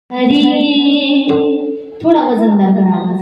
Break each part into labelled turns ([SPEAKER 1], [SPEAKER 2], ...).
[SPEAKER 1] हरी थोड़ा वजनदार करा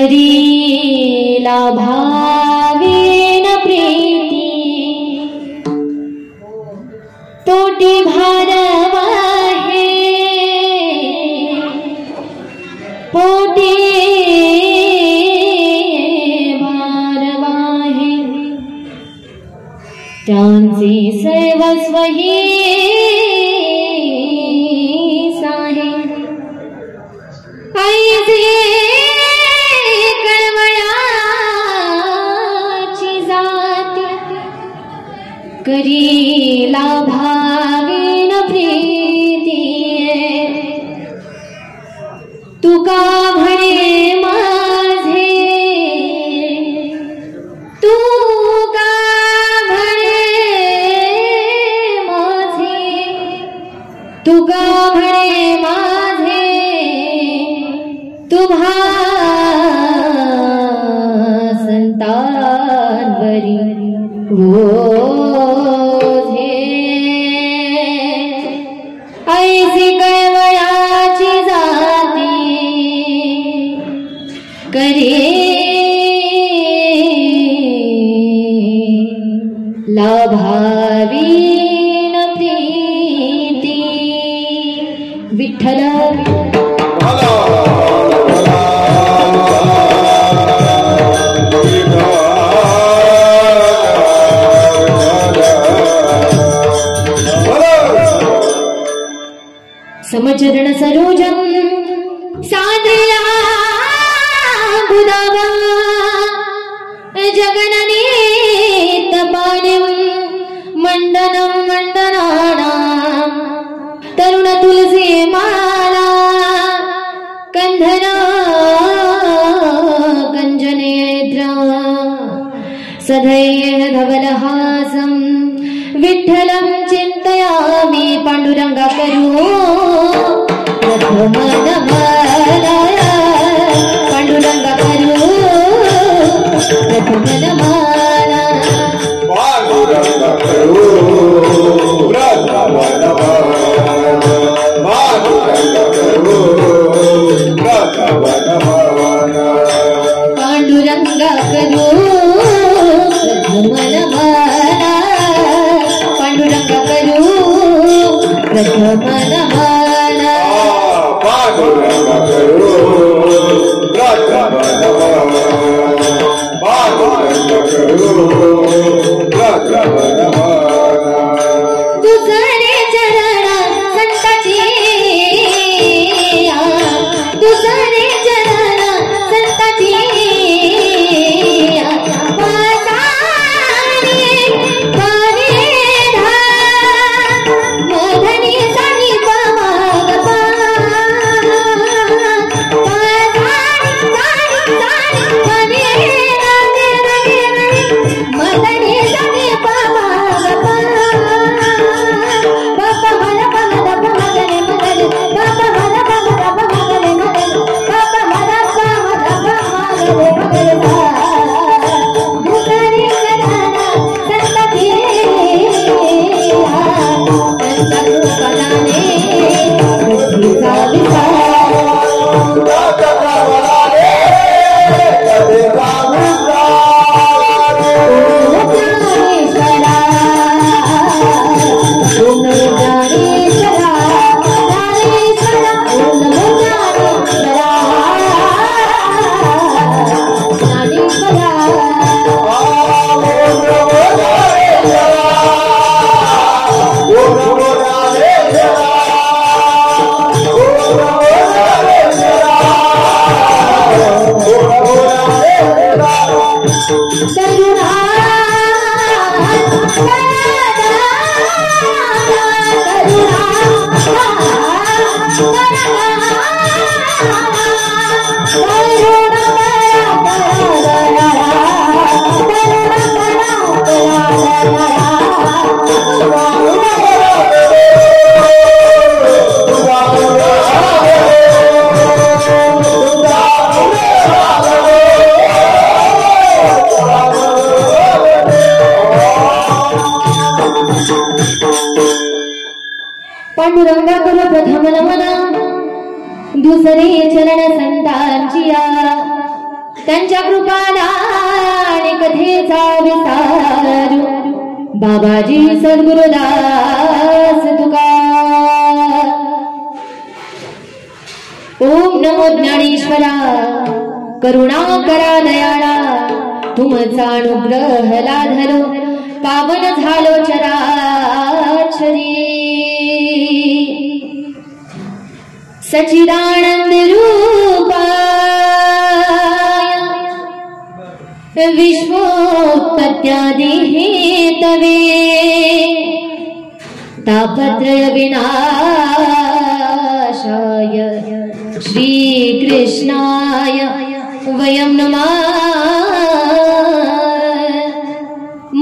[SPEAKER 1] करीला भावेन प्रीती तोटी भारवाहे पोटी भारवाहे त्यांचे सर्वस्व हे साहे ऐसे कळवळाची जाती करीला भावेन प्रीती तुका म्हणे माझे तुका म्हणे माझे तुका म्हणे माझे तुम्हा संतांवरी ओझे ऐसी कळवळाची जाती करीला भावेन प्रीती विठ्ठल समचरण सरोजम सादया बुदावा जगननीत पाणिम मंडनम मंडनाना तरुण तुलसी माला कंधना कंजनेत्रा सदैव धवलहासं विठ्ठलं चिन्तयामि पाण्डुरंगा करू प्रथमनमाला पाण्डुरंगा करू प्रथमनमाला
[SPEAKER 2] पाण्डुरंगा करू प्रथमनमाला पाण्डुरंगा करू प्रथमनमाला
[SPEAKER 1] पाण्डुरंगा करू प्रथमनमाला पाण्डुरंगा करू प्रथमनमाला
[SPEAKER 2] पाण्डुरंगा करू प्रथमनमाला पाण्डुरंगा करू प्रथमनमाला
[SPEAKER 1] दुसरे चरण संताची दुसरे चरण संताची पांडुरंगा कुल प्रथम नमना दुसरे चरण संतांचिया त्यांच्या कृपादान कथेचा विस्तार बाबाजी सद्गुरुदास तुका। ओम नमो ज्ञानेश्वरा करुणा करा दयाळा तुमचा अनुग्रह लाधलो पावन झालो चराचरी। सच्चिदानंद रूपाय विश्वोत्पत्त्यादि हेतवे तापत्रय विनाशाय श्रीकृष्णाय वयं नमः।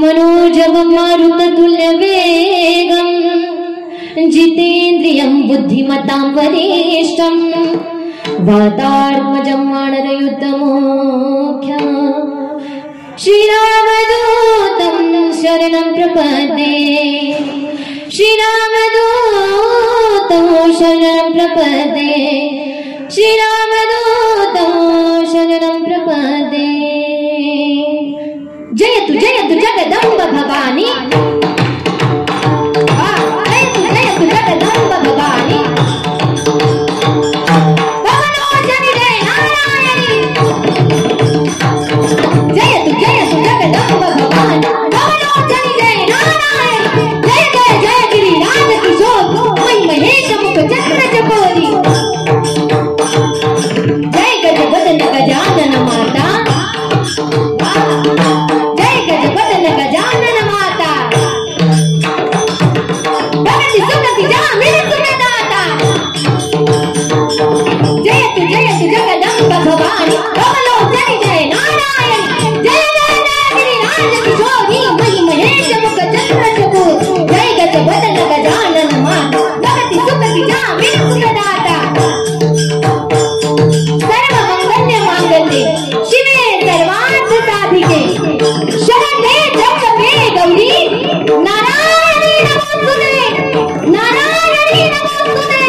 [SPEAKER 1] मनोजवं मारुततुल्यवेगं जितेन्द्रियं बुद्धिमतां वरिष्ठं वातात्मजं वानरयुद्धमुख्यं श्रीरामदूतं शरणं प्रपद्ये। श्रीरामदूतं शरणं प्रपद्ये। श्रीरामदूतं शरणं प्रपद्ये। जयतु जयतु जगदम्ब भवानी जयतु जगदम्ब भवानी पवनोजनि जय नारायणी। जयतु जयतु जगदम्ब भवानी पवनोजनि जय नारायणी। जय जय जय गिरिराज किशोर मही महेश मुख चक्र चकोरी। जय गजबदन गजानन माता जय गजबदन गजानन माता भगति सुगति जामिनी सुखदाता। जयतु जयतु जगदम्ब भवानी कमलोचनि जय नारायण। जय जय जय गिरिराज किशोरी मही महेश मुख चक्र चकोर। जय गजबदन गजानन माता भगति सुगति जामिनी सुखदाता। सर्वमंगल्य मांगल्ये शिवे सर्वार्थ साधिके शरण्ये त्र्यंबके गौरी नारायणी नमोस्तुते। नारायणी नमोस्तुते।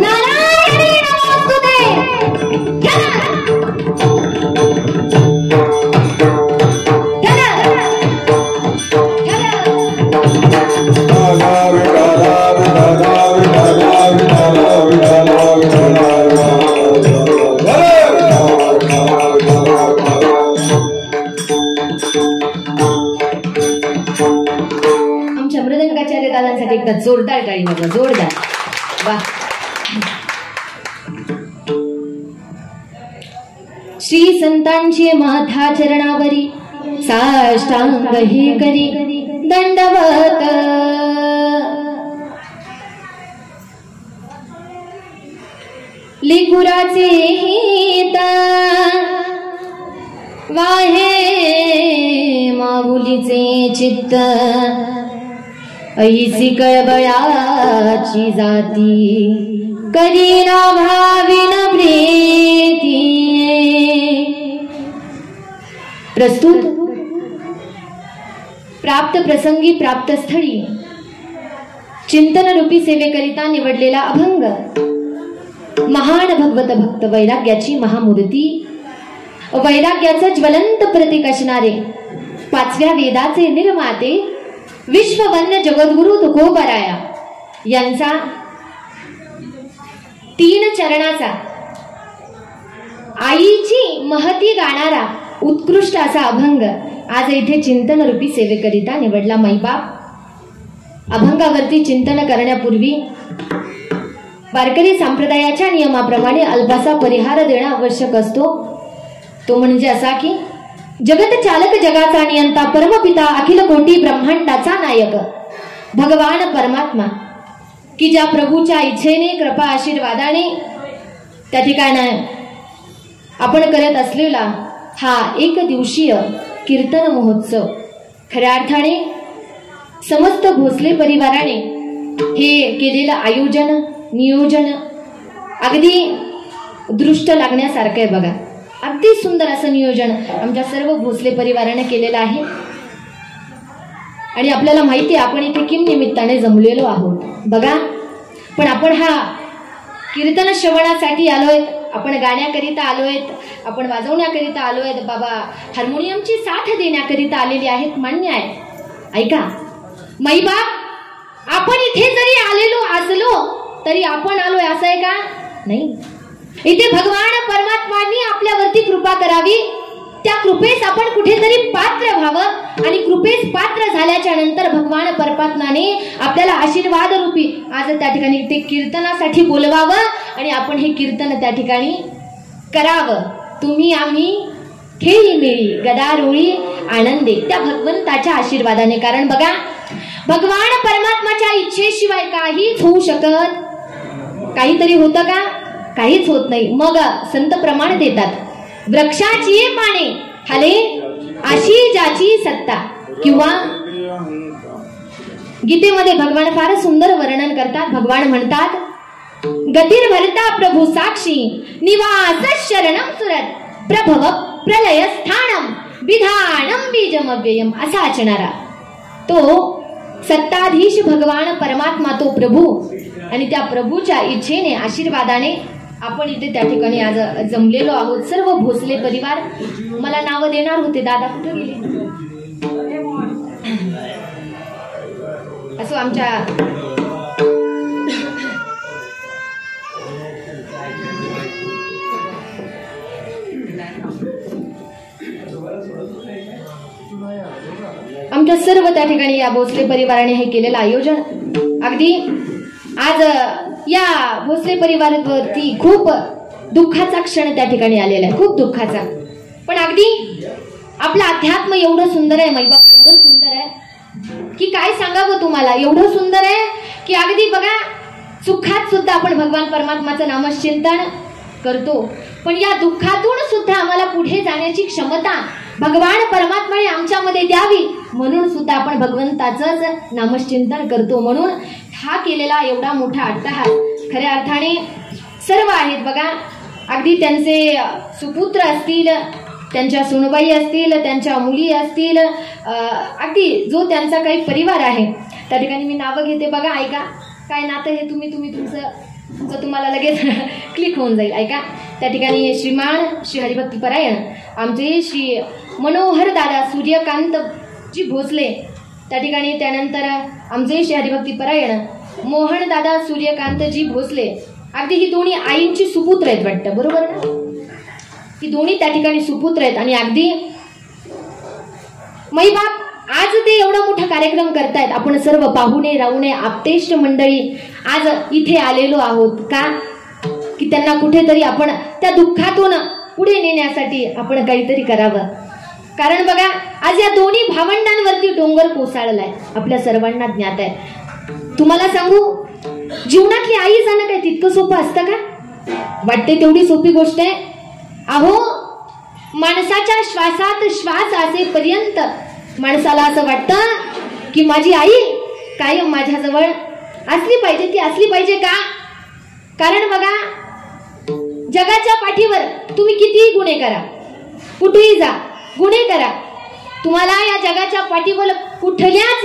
[SPEAKER 1] नारायणी नमोस्तुते। आमच्या मृदंगाचार्य दादांसाठी एकदा जोरदार टाळी वाजवा जोरदार। वा श्री संतांची माथा चरणावरी साष्टांग हे करी दंडवत। लेकुराचे हित वाहे माऊलीचे चित्त ऐसी कळबळाची जाती करीना भाविन प्रीती। प्रस्तुत प्राप्त प्रसंगी प्राप्त स्थळी चिंतन रूपी सेवेकरिता निवडलेला अभंग महान भगवत भक्त वैराग्याची महामूर्ती वैराग्याचं ज्वलंत प्रतीक असणारे पाचव्या वेदाचे निर्माते विश्ववन्य जगद्गुरु तुकोबराया यांचा 3 चरणाचा आईची महती गाणारा उत्कृष्ट असा अभंग आज इथे चिंतन रूपी सेवेकरिता निवडला मैबाप। अभंगावरती चिंतन करण्यापूर्वी वारकरी संप्रदायाच्या नियमाप्रमाणे अल्पासा परिहार देणं आवश्यक असतो। तो म्हणजे असा की जगत चालक जगाचा नियंता परमपिता अखिल कोटी ब्रह्मांडाचा नायक भगवान परमात्मा की ज्या प्रभूच्या इच्छेने कृपा आशीर्वादाने त्या ठिकाणी आपण करत असलेला हा 1 दिवसीय कीर्तन महोत्सव खऱ्या अर्थाने समस्त भोसले परिवाराने हे केलेलं आयोजन नियोजन अगदी दृष्ट लागण्यासारखं आहे बघा। अगदी सुंदर असं नियोजन आमच्या सर्व भोसले परिवाराने केलेलं आहे आणि आपल्याला माहिती आहे आपण इथे किम निमित्ताने जमलेलो आहोत बघा। पण आपण हा कीर्तन श्रवणासाठी आलोय, आपण गाण्याकरिता आलोय, आपण वाजवण्याकरिता आलोय, बाबा हार्मोनियमची साथ देण्याकरिता आलेली आहेत, मान्य आहे. ऐका माईबाप, आपण इथे जरी आलेलो असलो तरी आपण आलोय असं आहे का? नाही. इथे भगवान परमात्मानी आपल्यावरती कृपा करावी, त्या कृपेस आपण कुठेतरी पात्र व्हावं आणि कृपेस पात्र झाल्याच्या नंतर भगवान परमात्माने आपल्याला आशीर्वाद रूपी आज त्या ठिकाणी ते कीर्तनासाठी बोलवावं आणि आपण हे कीर्तन त्या ठिकाणी करावं. तुम्ही आम्ही खेळी मेळी गदारोळी आनंदे, त्या भगवंताच्या आशीर्वादाने. कारण बघा, भगवान परमात्माच्या इच्छेशिवाय काहीच होऊ शकत, काहीतरी होतं का? काहीच होत नाही. मग संत प्रमाण देतात, वृक्षाची पाने हले अशी ज्याची सत्ता. किंवा गीतेमध्ये भगवान फार सुंदर वर्णन करतात. भगवान म्हणतात, गतीर भरता प्रभू साक्षी निवास शरणम सुरत प्रभव प्रलय स्थानम विधानम बीजम अव्ययम. असा आचणारा तो सत्ताधीश भगवान परमात्मा, तो प्रभू, आणि त्या प्रभूच्या इच्छेने आशीर्वादाने आपण इथे त्या ठिकाणी आज जमलेलो आहोत. सर्व भोसले परिवार. मला नाव देणार होते, दादा कुठे गेले? असो आमच्या आमच्या सर्व त्या ठिकाणी या भोसले परिवाराने हे केलेलं आयोजन. अगदी आज या भोसले परिवारावरती खूप दुःखाचा क्षण त्या ठिकाणी आलेला आहे, खूप दुःखाचा. पण अगदी आपलं अध्यात्म एवढं सुंदर आहे मैबाप, एवढं सुंदर आहे की काय सांगावं तुम्हाला. एवढं सुंदर आहे की अगदी बघा, सुखात सुद्धा आपण भगवान परमात्माचं नामचिंतन करतो, पण या दुःखातून सुद्धा आम्हाला पुढे जाण्याची क्षमता भगवान परमात्माने आमच्यामध्ये द्यावी म्हणून सुद्धा आपण भगवंताचंच नामचिंतन करतो. म्हणून हा केलेला एवढा मोठा अट्टहास खऱ्या अर्थाने सर्व आहेत बघा. अगदी त्यांचे सुपुत्र असतील, त्यांच्या सुनबाई असतील, त्यांच्या मुली असतील, अगदी जो त्यांचा काही परिवार आहे त्या ठिकाणी मी नावं घेते बघा. ऐका काय नातं हे तुमचं तुम्हाला लगेच क्लिक होऊन जाईल. ऐका, त्या ठिकाणी श्रीमान श्री हरिभक्ती परायण आमचे श्री मनोहर दादा सूर्यकांत जी भोसले, त्या ठिकाणी त्यानंतर आमचे श्री हरिभक्ती परायण मोहन दादा सूर्यकांत जी भोसले. अगदी ही दोन्ही आईंची सुपुत्र आहेत वाटतं, बरोबर ना? ही दोन्ही त्या ठिकाणी सुपुत्र आहेत. आणि अगदी मैबाप आज ते एवढा मोठा कार्यक्रम करतायत. आपण सर्व पाहुणे राहुणे आप्तेष्ट मंडळी आज इथे आलेलो आहोत का? की त्यांना कुठेतरी आपण त्या दुःखातून पुढे नेण्यासाठी आपण काहीतरी करावं. कारण बघा, आज या दोन्ही भावंडांवरती डोंगर कोसळलाय, आपल्या सर्वांना ज्ञात आहे. तुम्हाला सांगू, जीवनातली आई जाणं काय तितकं सोपं असतं का? वाटते तेवढी सोपी गोष्ट आहे. अहो, माणसाच्या श्वासात श्वास असेपर्यंत माणसाला असं वाटतं की माझी आई कायम माझ्याजवळ असली पाहिजे. ती असली पाहिजे का? कारण बघा, जगाच्या पाठीवर तुम्ही कितीही गुन्हे करा, कुठेही जा, गुन्हे करा, तुम्हाला या जगाच्या पाठीवर कुठल्याच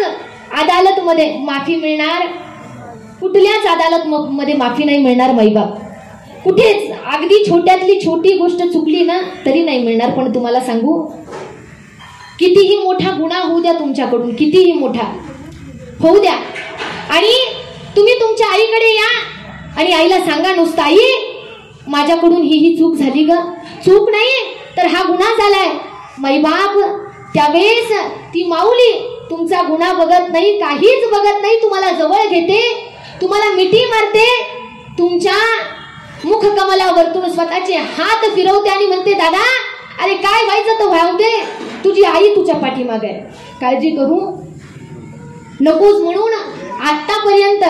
[SPEAKER 1] अदालतमध्ये माफी मिळणार, कुठल्याच अदालतमध्ये माफी नाही मिळणार मैबाप. कुठेच अगदी छोट्यातली छोटी गोष्ट चुकली ना तरी नाही मिळणार. पण तुम्हाला सांगू, कितीही मोठा गुन्हा होऊ द्या तुमच्याकडून, कितीही मोठा होऊ द्या, आणि तुम्ही तुमच्या आईकडे या आणि आईला सांगा नुसतं, आई माझ्याकडून ही चूक झाली ग. चूक नाही तर हा गुन्हा झालाय मैबाप. त्यावेळेस ती माऊली तुमचा गुन्हा बघत नाही, काहीच बघत नाही, तुम्हाला जवळ घेते, तुम्हाला मिठी मारते, तुमच्या मुख कमलावरतून स्वतःचे हात फिरवते आणि म्हणते, दादा अरे काय व्हायचं तर व्हावं दे, तुझी आई तुझ्या पाठीमागे आहे, काळजी करू नकोस. म्हणून आतापर्यंत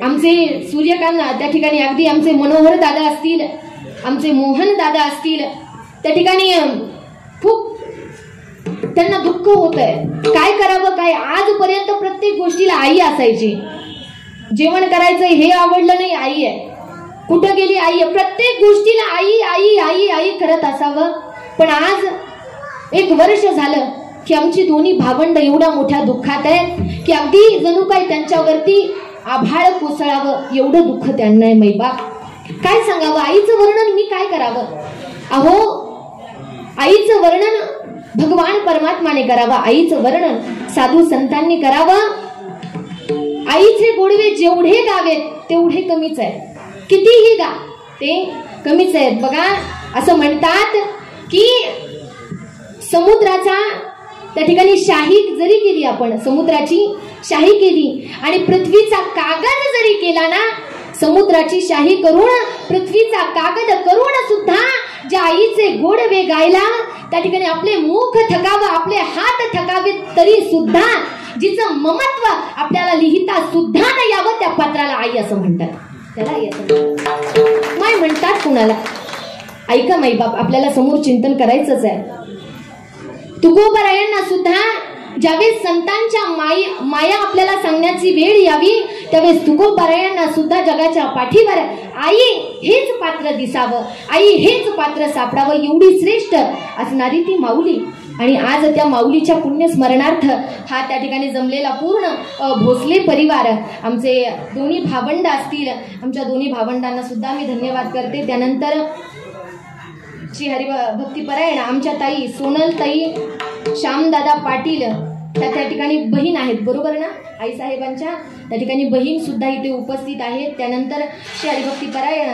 [SPEAKER 1] आमचे सूर्यकांत त्या ठिकाणी, अगदी आमचे मनोहर दादा असतील, आमचे मोहन दादा असतील, त्या ठिकाणी खूप त्यांना दुःख होत आहे. काय करावं काय? आजपर्यंत प्रत्येक गोष्टीला आई असायची. जेवण करायचंय हे आवडलं नाही, आई आहे. कुठं गेली, आई आहे. प्रत्येक गोष्टीला आई आई आई आई करत असावं. पण आज 1 वर्ष झालं की आमची दोन्ही भावंड एवढ्या मोठ्या दुःखात आहेत की अगदी जणू काय त्यांच्यावरती आभाळ कोसळावं एवढं दुःख त्यांना आहे मैबा. काय सांगावं, आईचं वर्णन मी काय करावं? अहो, आईचं वर्णन भगवान परमात्माने करावं, आईचं वर्णन साधू संतांनी करावं. आईचे गोडवे जेवढे गावेत तेवढे कमीच आहे, कितीही गा ते कमीच आहेत. बघा, असं म्हणतात की समुद्राचा त्या ठिकाणी शाही जरी केली, आपण समुद्राची शाही केली आणि पृथ्वीचा कागद जरी केला ना, समुद्राची शाही करून पृथ्वीचा कागद करून सुद्धा ज्या आईचे गोडवे गायला, त्या ठिकाणी आपले मुख थकावं, आपले हात थकावे, तरी सुद्धा जिचं ममत्व आपल्याला लिहिता सुद्धा नाही यावं, त्या पात्राला आई असं म्हणतात. त्याला आई असं म्हणतात. माय म्हणतात कुणाला? ऐका माई बाप, आपल्याला समोर चिंतन करायचंच आहे. तुकोबरायांना सुद्धा ज्यावेळेस संतांच्या माया आपल्याला सांगण्याची वेळ यावी, त्यावेळेस तुकोबरायांना सुद्धा जगाच्या पाठीवर आई हेच पात्र दिसावं, आई हेच पात्र सापडावं, एवढी श्रेष्ठ असणारी ती माऊली. आणि आज त्या माऊलीच्या पुण्यस्मरणार्थ हा त्या ठिकाणी जमलेला पूर्ण भोसले परिवार, आमचे दोन्ही भावंड असतील, आमच्या दोन्ही भावंडांना सुद्धा मी धन्यवाद करते. त्यानंतर श्री हरिभक्तीपरायण आमच्या ताई सोनल ताई श्यामदादा पाटील त्या ठिकाणी बहीण आहेत, बरोबर ना, आईसाहेबांच्या त्या ठिकाणी बहीण सुद्धा इथे उपस्थित आहेत. त्यानंतर श्री हरिभक्तीपरायण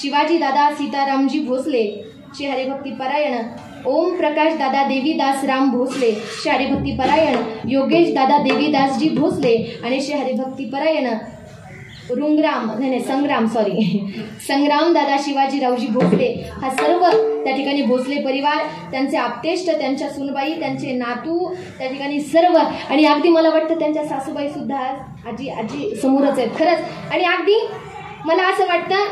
[SPEAKER 1] शिवाजी दादा सीतारामजी भोसले, श्री हरिभक्तीपरायण ओम प्रकाश दादा देवीदास राम भोसले, श्री हरिभक्तीपरायण योगेश दादा देवीदासजी भोसले आणि श्री हरिभक्तीपरायण संग्राम दादा शिवाजीरावजी भोसले. हा सर्व त्या ठिकाणी भोसले परिवार, त्यांचे आप्तेष्ट, त्यांच्या सुनबाई, त्यांचे नातू त्या ठिकाणी सर्व, आणि अगदी मला वाटतं त्यांच्या सासूबाई सुद्धा आजी समोरच आहेत खरंच. आणि अगदी मला असं वाटतं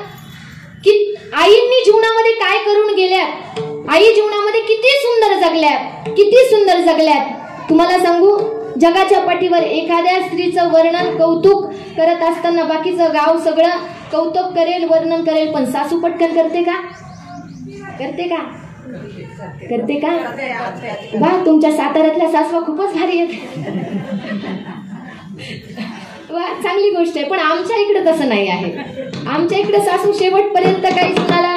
[SPEAKER 1] की आईंनी जीवनामध्ये काय करून गेल्यात, आई जीवनामध्ये किती सुंदर जगल्यात, किती सुंदर जगल्यात. तुम्हाला सांगू, जगाच्या पाठीवर एखाद्या स्त्रीचं वर्णन कौतुक करत असताना बाकीचं गाव सगळं कौतुक करेल, वर्णन करेल, पण सासू पटकन करते का? करते का? करते का? बा, तुमच्या साताऱ्यातल्या सासवा खूपच भारी आहेत. वा, चांगली गोष्ट आहे. पण आमच्या इकडे तसं नाही आहे. आमच्या इकडे सासू शेवटपर्यंत काही सुनाला,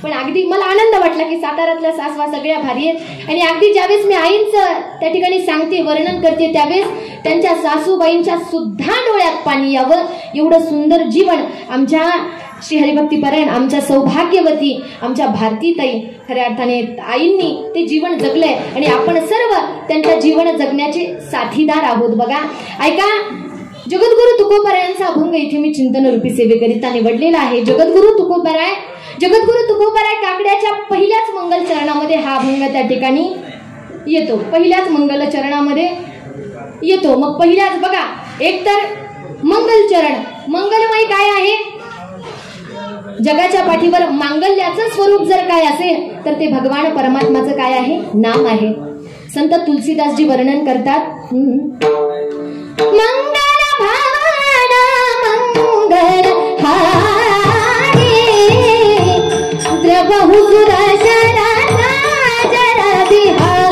[SPEAKER 1] पण अगदी मला आनंद वाटला की साताऱ्यातल्या सासवा सगळ्या भारी आहेत. आणि अगदी ज्यावेळेस मी आईंचं त्या ठिकाणी सांगते, वर्णन करते, त्यावेळेस त्यांच्या सासूबाईंच्या सुद्धा डोळ्यात पाणी यावं, एवढं सुंदर जीवन आमच्या श्री हरिभक्तीपरायण, आमच्या सौभाग्यवती, आमच्या भारतीताई खऱ्या अर्थाने आईंनी ते जीवन जगलंय आणि आपण सर्व त्यांच्या जीवन जगण्याचे साथीदार आहोत. बघा, ऐका, जगद्गुरु तुकोबरायांचा अभंग इथे मी चिंतन रूपी सेवेकरिता निवडलेला आहे. जगद्गुरु तुकोबराय काकड्याच्या पहिल्याच मंगल चरणामध्ये हा अभंग त्या ठिकाणी येतो, पहिल्याच मंगल चरणामध्ये येतो. मग पहिल्याच बघा, एक तर मंगल चरण, मंगलमय काय आहे? जगाच्या पाठीवर मांगल्याचं स्वरूप जर काय असेल तर ते भगवान परमात्माचं काय आहे? नाम आहे. संत तुलसीदासजी वर्णन करतात, मंगल भावना मंगल हारी द्रवहु सुदर्शना जरा बिहारी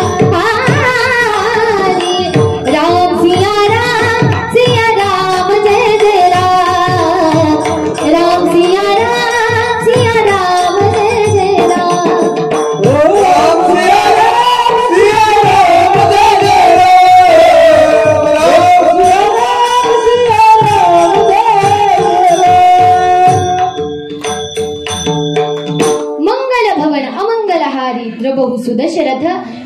[SPEAKER 1] राम सिया राम जय जय राम सिया राम जय जय बहु सुदशरथ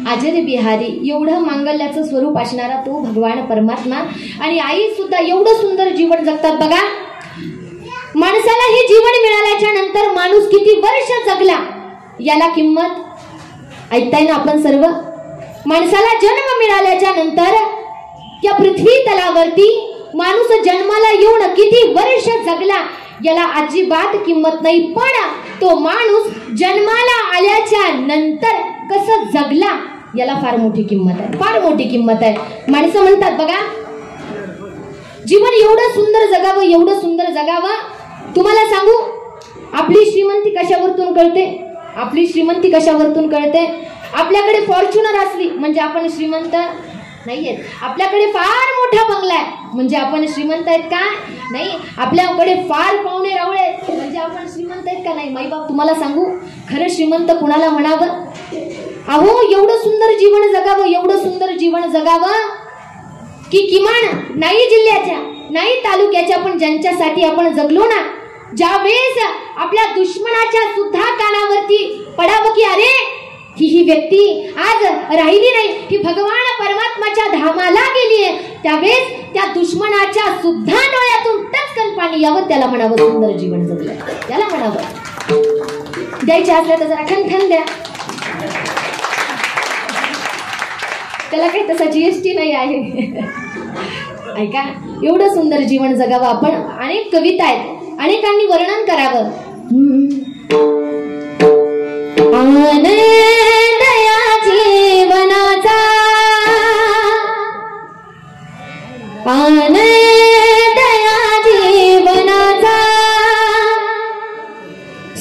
[SPEAKER 1] आजर बिहारी. एवढं मांगल्याचं स्वरूप असणारा तो भगवान परमात्मा आणि आई सुद्धा एवढं सुंदर जीवन जगतात. बघा, माणसाला हे जीवन मिळाल्याच्या नंतर माणूस किती वर्ष जगला याला किंमत ऐकताय ना आपण सर्व. माणसाला जन्म मिळाल्याच्या नंतर या पृथ्वी तलावरती माणूस जन्माला येऊन किती वर्ष जगला याला अजिबात किंमत नाही. पण तो माणूस जन्माला आल्याच्या नंतर कसं जगला याला फार मोठी किंमत आहे, फार मोठी किंमत आहे. माणसं म्हणतात बघा, जीवन एवढं सुंदर जगावं, एवढं सुंदर जगावं. तुम्हाला सांगू, आपली श्रीमंती कशावरतून कळते? आपली श्रीमंती कशावरतून कळते? आपल्याकडे फॉर्च्युनर असली म्हणजे आपण श्रीमंत नाहीयेत. आपल्याकडे फार मोठा बंगला आहे म्हणजे आपण श्रीमंत आहेत का? नाही. आपल्याकडे फार पाहुणे रावळे आहेत नाही माईबाप. तुम्हाला सांगू खरं श्रीमंत कुणाला म्हणावं? अहो एवढं सुंदर जीवन जगावं, एवढं सुंदर जीवन जगावं की किमान नाही जिल्ह्याच्या नाही तालुक्याच्या पण ज्यांच्यासाठी आपण जगलो ना, ज्यावेळेस आपल्या दुश्मनाच्या सुद्धा कानावरती पडावं की अरे ही व्यक्ती आज राहिली नाही, ही भगवान परमात्माच्या धामाला गेली आहे, त्यावेळेस त्या दुश्मनाच्या सुद्धा डोळ्यातून टचकन पाणी यावं, त्याला म्हणावं सुंदर जीवन जगलं. त्याला म्हणावं. द्यायचे असल्या तर जरा खनखन द्या. त्याला काही तसा जीएसटी नाही आहे. ऐका, एवढं सुंदर जीवन जगावं आपण. अनेक कविता आहेत, अनेकांनी वर्णन करावं. आनंद या जीवनाचा, आनंद या जीवनाचा,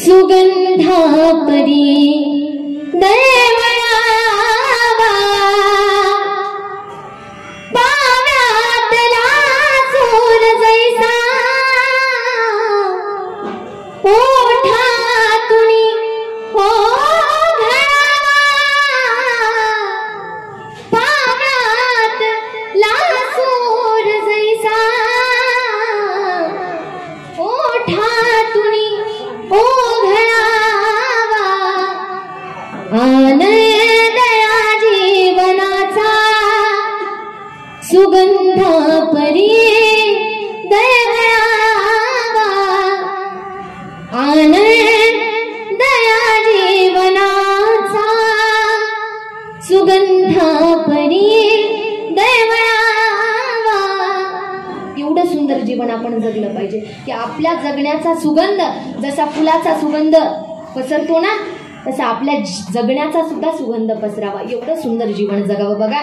[SPEAKER 1] सुगंधा परी दयवयावा, पाव्यातला सूर जैसा ओठातुनी सुगंधा परी दयावा, आनंद या जीवनाचा, सुगंधा परी दयावा. एवढं सुंदर जीवन आपण जगलं पाहिजे की आपल्या जगण्याचा सुगंध जसा फुलाचा सुगंध पसरतो ना, तसा आपल्या जगण्याचा सुद्धा सुगंध पसरावा. एवढं सुंदर जीवन जगावं. बघा,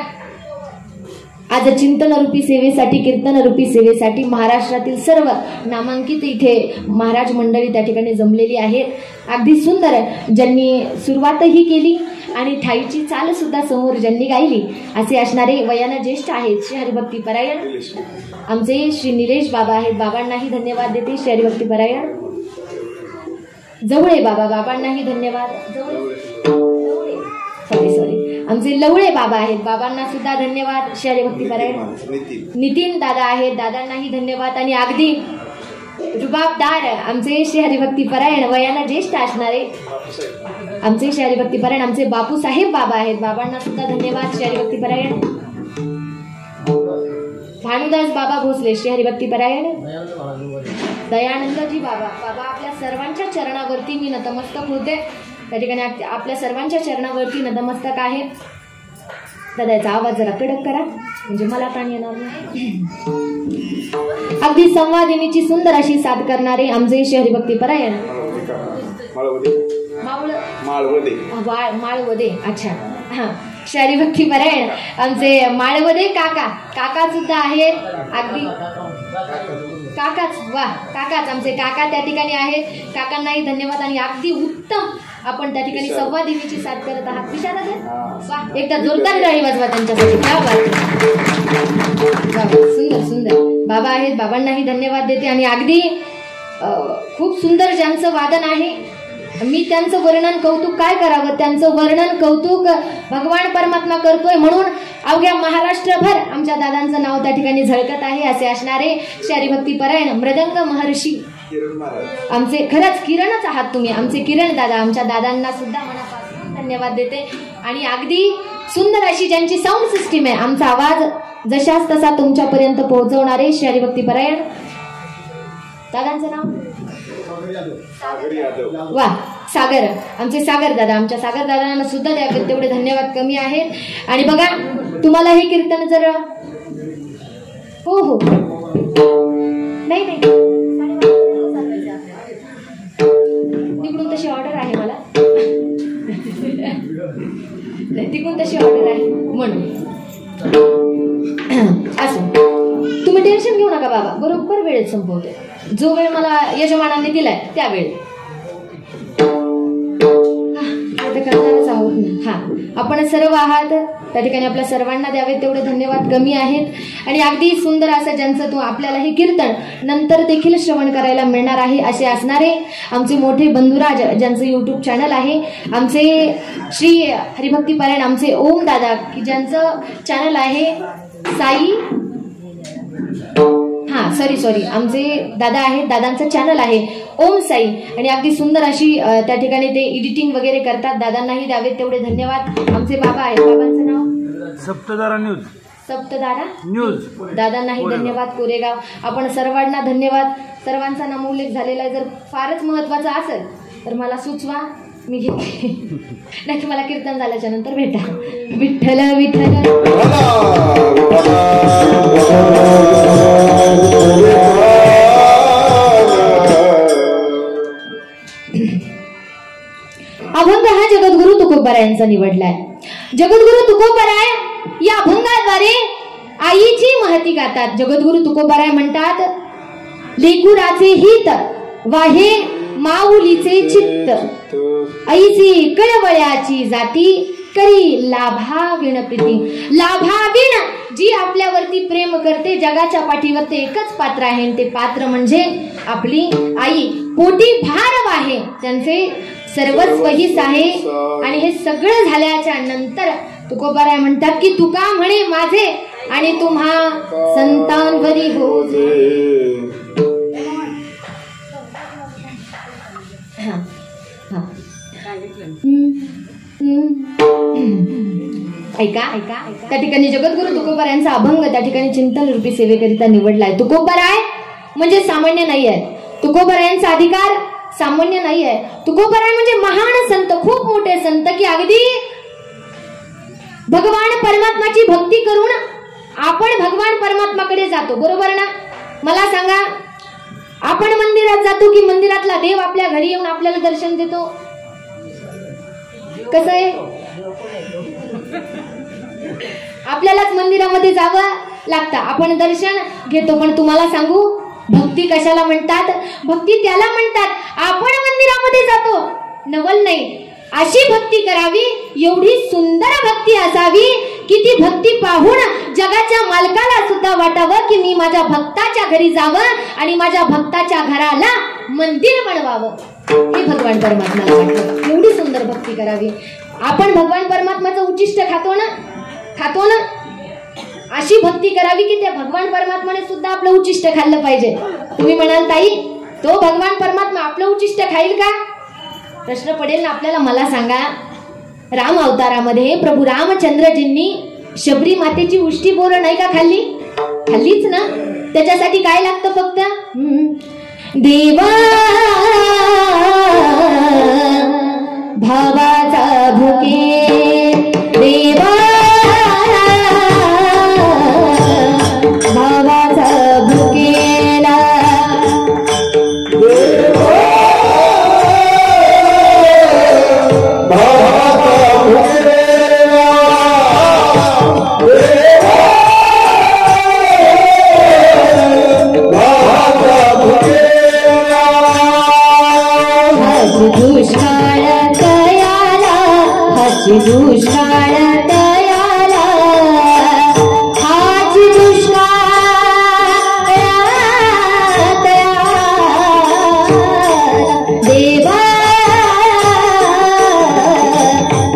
[SPEAKER 1] आज चिंतन रूपी सेवेसाठी, कीर्तन रूपी सेवेसाठी महाराष्ट्रातील सर्व नामांकित इथे महाराज मंडळी त्या ठिकाणी जमलेली आहेत. अगदी सुंदर ज्यांनी सुरुवातही केली आणि ठाईची चाल सुद्धा समोर ज्यांनी गायली असे असणारे वयानं ज्येष्ठ आहेत श्री हरिभक्ती परायण आमचे श्री निलेश बाबा आहेत. बाबांनाही धन्यवाद देते. श्री हरिभक्ती परायण जवळे बाबा, बाबांनाही धन्यवाद. सॉरी आमचे लवळे बाबा आहेत, बाबांना सुद्धा धन्यवाद. श्री हरिभक्ती परायण नितीन दादा आहेत, दादांनाही धन्यवाद. आणि अगदी रुबाबदार आमचे श्री हरिभक्ती परायण वयानं ज्येष्ठ असणारे आमचे श्री हरिभक्ती परायण आमचे बापू साहेब बाबा आहेत, बाबांना सुद्धा धन्यवाद. श्री हरिभक्ती परायण भानुदास बाबा भोसले श्री हरिभक्ती परायण दयानंदजी बाबा. बाबा आपल्या सर्वांच्या चरणावरती मी नतमस्तक होते. त्या ठिकाणी आपल्या सर्वांच्या चरणावरती नतमस्तक आहे. दादाचा आवाज जरा कडक करा म्हणजे मला ताण येणार नाही. अगदी संवादिनीची सुंदर अशी साथ करणारे आमचे श्री हरिभक्ती परायण माळवदे. अच्छा हा, श्री हरिभक्ती परायण आमचे माळवदे काका. काका सुद्धा आहेत. अगदी काकाच, वा काकाच आमचे काका त्या ठिकाणी आहेत. काकांनाही धन्यवाद. आणि अगदी उत्तम आपण त्या ठिकाणी संवादिनीची साथ करत आहात. विचारा वा, एकदा जोरदार टाळी वाजवा त्यांच्यासाठी. सुंदर सुंदर बाबा आहेत, बाबांनाही धन्यवाद देते. आणि अगदी खूप सुंदर ज्यांचं वादन आहे, मी त्यांचं वर्णन कौतुक काय करावं, त्यांचं वर्णन कौतुक भगवान परमात्मा करतोय म्हणून अवघ्या महाराष्ट्रभर आमच्या दादांचं नाव त्या ठिकाणी झळकत आहे. असे असणारे श्री हरिभक्ती परायण मृदंग महर्षी आमचे, खरंच किरणच आहात तुम्ही, आमचे किरण दादा. आमच्या दादांना सुद्धा मनापासून धन्यवाद देते. आणि अगदी सुंदर अशी ज्यांची साऊंड सिस्टीम आहे, आमचा आवाज जशाच तसा तुमच्यापर्यंत पोहोचवणारे श्री हरिभक्ती परायण दादांचं नाव वा सागर, आमचे सागर दादा. आमच्या सागर दादांना सुद्धा तेवढे धन्यवाद कमी आहेत. आणि बघा, तुम्हाला हे कीर्तन जर हो हो नाही तिकडून तशी ऑर्डर आहे मला, तिकडून तशी ऑर्डर आहे म्हणून असं तुम्ही टेन्शन घेऊ नका बाबा, बरोबर वेळेत संपवते. जो वेळ मला यजमानांनी दिलाय त्या वेळेत करणारच आहोत. हा, आपण सर्व आहात त्या ठिकाणी आपल्या सर्वांना द्यावेत तेवढे धन्यवाद कमी आहेत. आणि अगदी सुंदर असं ज्यांचं तो आपल्याला हे कीर्तन नंतर देखील श्रवण करायला मिळणार आहे असे असणारे आमचे मोठे बंधुराज ज्यांचं यूट्यूब चॅनल आहे, आमचे श्री हरिभक्तीपरायण आमचे ओम दादा की ज्यांचं चॅनल आहे साई सॉरी आमचे दादा आहेत, दादांचं चॅनल आहे ओम साई. आणि अगदी सुंदर अशी त्या ठिकाणी ते एडिटिंग वगैरे करतात. दादांनाही द्यावेत तेवढे धन्यवाद. आमचे बाबा आहेत, बाबांचं नाव
[SPEAKER 2] सप्तधारा न्यूज.
[SPEAKER 1] दादांनाही धन्यवाद. कोरेगाव. आपण सर्वांना धन्यवाद. सर्वांचा नामोल्लेख झालेला आहे. जर फारच महत्वाचा असेल तर मला सुचवा, मी घेते. नक्की मला कीर्तन झाल्याच्या नंतर भेटा. विठ्ठल विठ्ठल अभंग हा जगद्गुरु तुकोबारायांचा निवडलाय. जगद्गुरु तुकोबाराय या अभंगाद्वारे आईची महती गातात. जगद्गुरु तुकोबाराय म्हणतात, लेकुराचे हित वाहे माऊलीचे चित्त, आईची कळवळ्याची जाती करी लाभाविण प्रीती. लाभाविण जी आपल्यावरती प्रेम करते. जगाच्या पाठीवरती एकच पात्र आहे, ते पात्र म्हणजे आपली आई. पोटी फार वाहे त्यांचे सर्वस्व हीच आहे. आणि हे सगळं झाल्याच्या नंतर तुकोबाराय म्हणतात की तुका म्हणे माझे आणि तुम्हा संतांवरी होजे. ऐका त्या ठिकाणी जगद्गुरु तुकोबारायांचा अभंग त्या ठिकाणी चिंतन रूपी सेवेकरिता निवडलाय. तुकोबाराय म्हणजे सामान्य नाही आहे. तुकोबारायांचा अधिकार सामान्य नाही आहे. तुकोबाराय म्हणजे महान संत, खूप मोठे संत की अगदी भगवान परमात्माची भक्ती करून आपण भगवान परमात्माकडे जातो. बरोबर ना? मला सांगा, आपण मंदिरात जातो की मंदिरातला देव आपल्या घरी येऊन आपल्याला दर्शन देतो? कसं आहे? आपल्यालाच मंदिरामध्ये जावं लागतं, आपण दर्शन घेतो. पण तुम्हाला सांगू, भक्ती कशाला म्हणतात? भक्ती त्याला म्हणतात आपण मंदिरामध्ये जातो, नवल नाही. अशी भक्ती करावी, एवढी सुंदर भक्ती असावी की ती भक्ती पाहून जगाच्या मालकाला सुद्धा वाटावं की मी माझ्या भक्ताच्या घरी जावं आणि माझ्या भक्ताच्या घराला मंदिर बनवावं. हे भगवान परमात्म्याला वाटतं. एवढी सुंदर भक्ती करावी. आपण भगवान परमात्म्याचं उच्चिष्ट खातो ना, अशी भक्ती करावी की त्या भगवान परमात्माने सुद्धा आपलं उच्चिष्ट खाल्लं पाहिजे. तुम्ही म्हणाल ताई, तो भगवान परमात्मा आपलं उच्चिष्ट खाईल का? प्रश्न पडेल ना आपल्याला. मला सांगा, राम अवतारामध्ये प्रभू रामचंद्रजींनी शबरी मातेची उष्टी बोरं नाही का खाल्ली? खाल्लीच ना. त्याच्यासाठी काय लागतं? फक्त देवा भावाचा भुके, देवा भावाचा भुकेला, दुष्काळ तयाला, हाची दुष्काळ तयाला, हाची दुष्काळ तयाला, देवा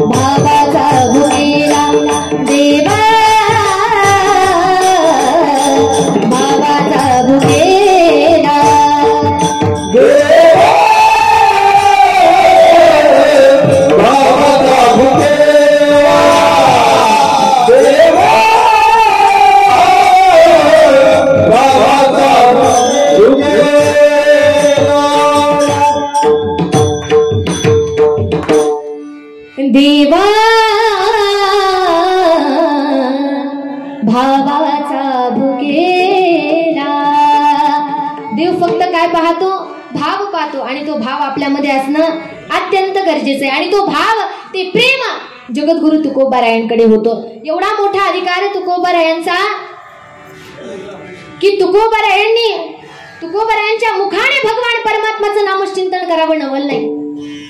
[SPEAKER 1] भावाचा भुकेला, देवा भावाचा भुकेला, देवा भावाचा भुकेला. देव फक्त काय पाहतो? भाव पाहतो. आणि तो भाव आपल्यामध्ये असणं अत्यंत गरजेचं आहे. आणि तो भाव, ते प्रेम जगद्गुरु तुकोबारायांकडे होतो. एवढा मोठा अधिकार तुकोबारायांचा की तुकोबारायांच्या मुखाने भगवान परमात्माचं नामचिंतन करावं नवल नाही.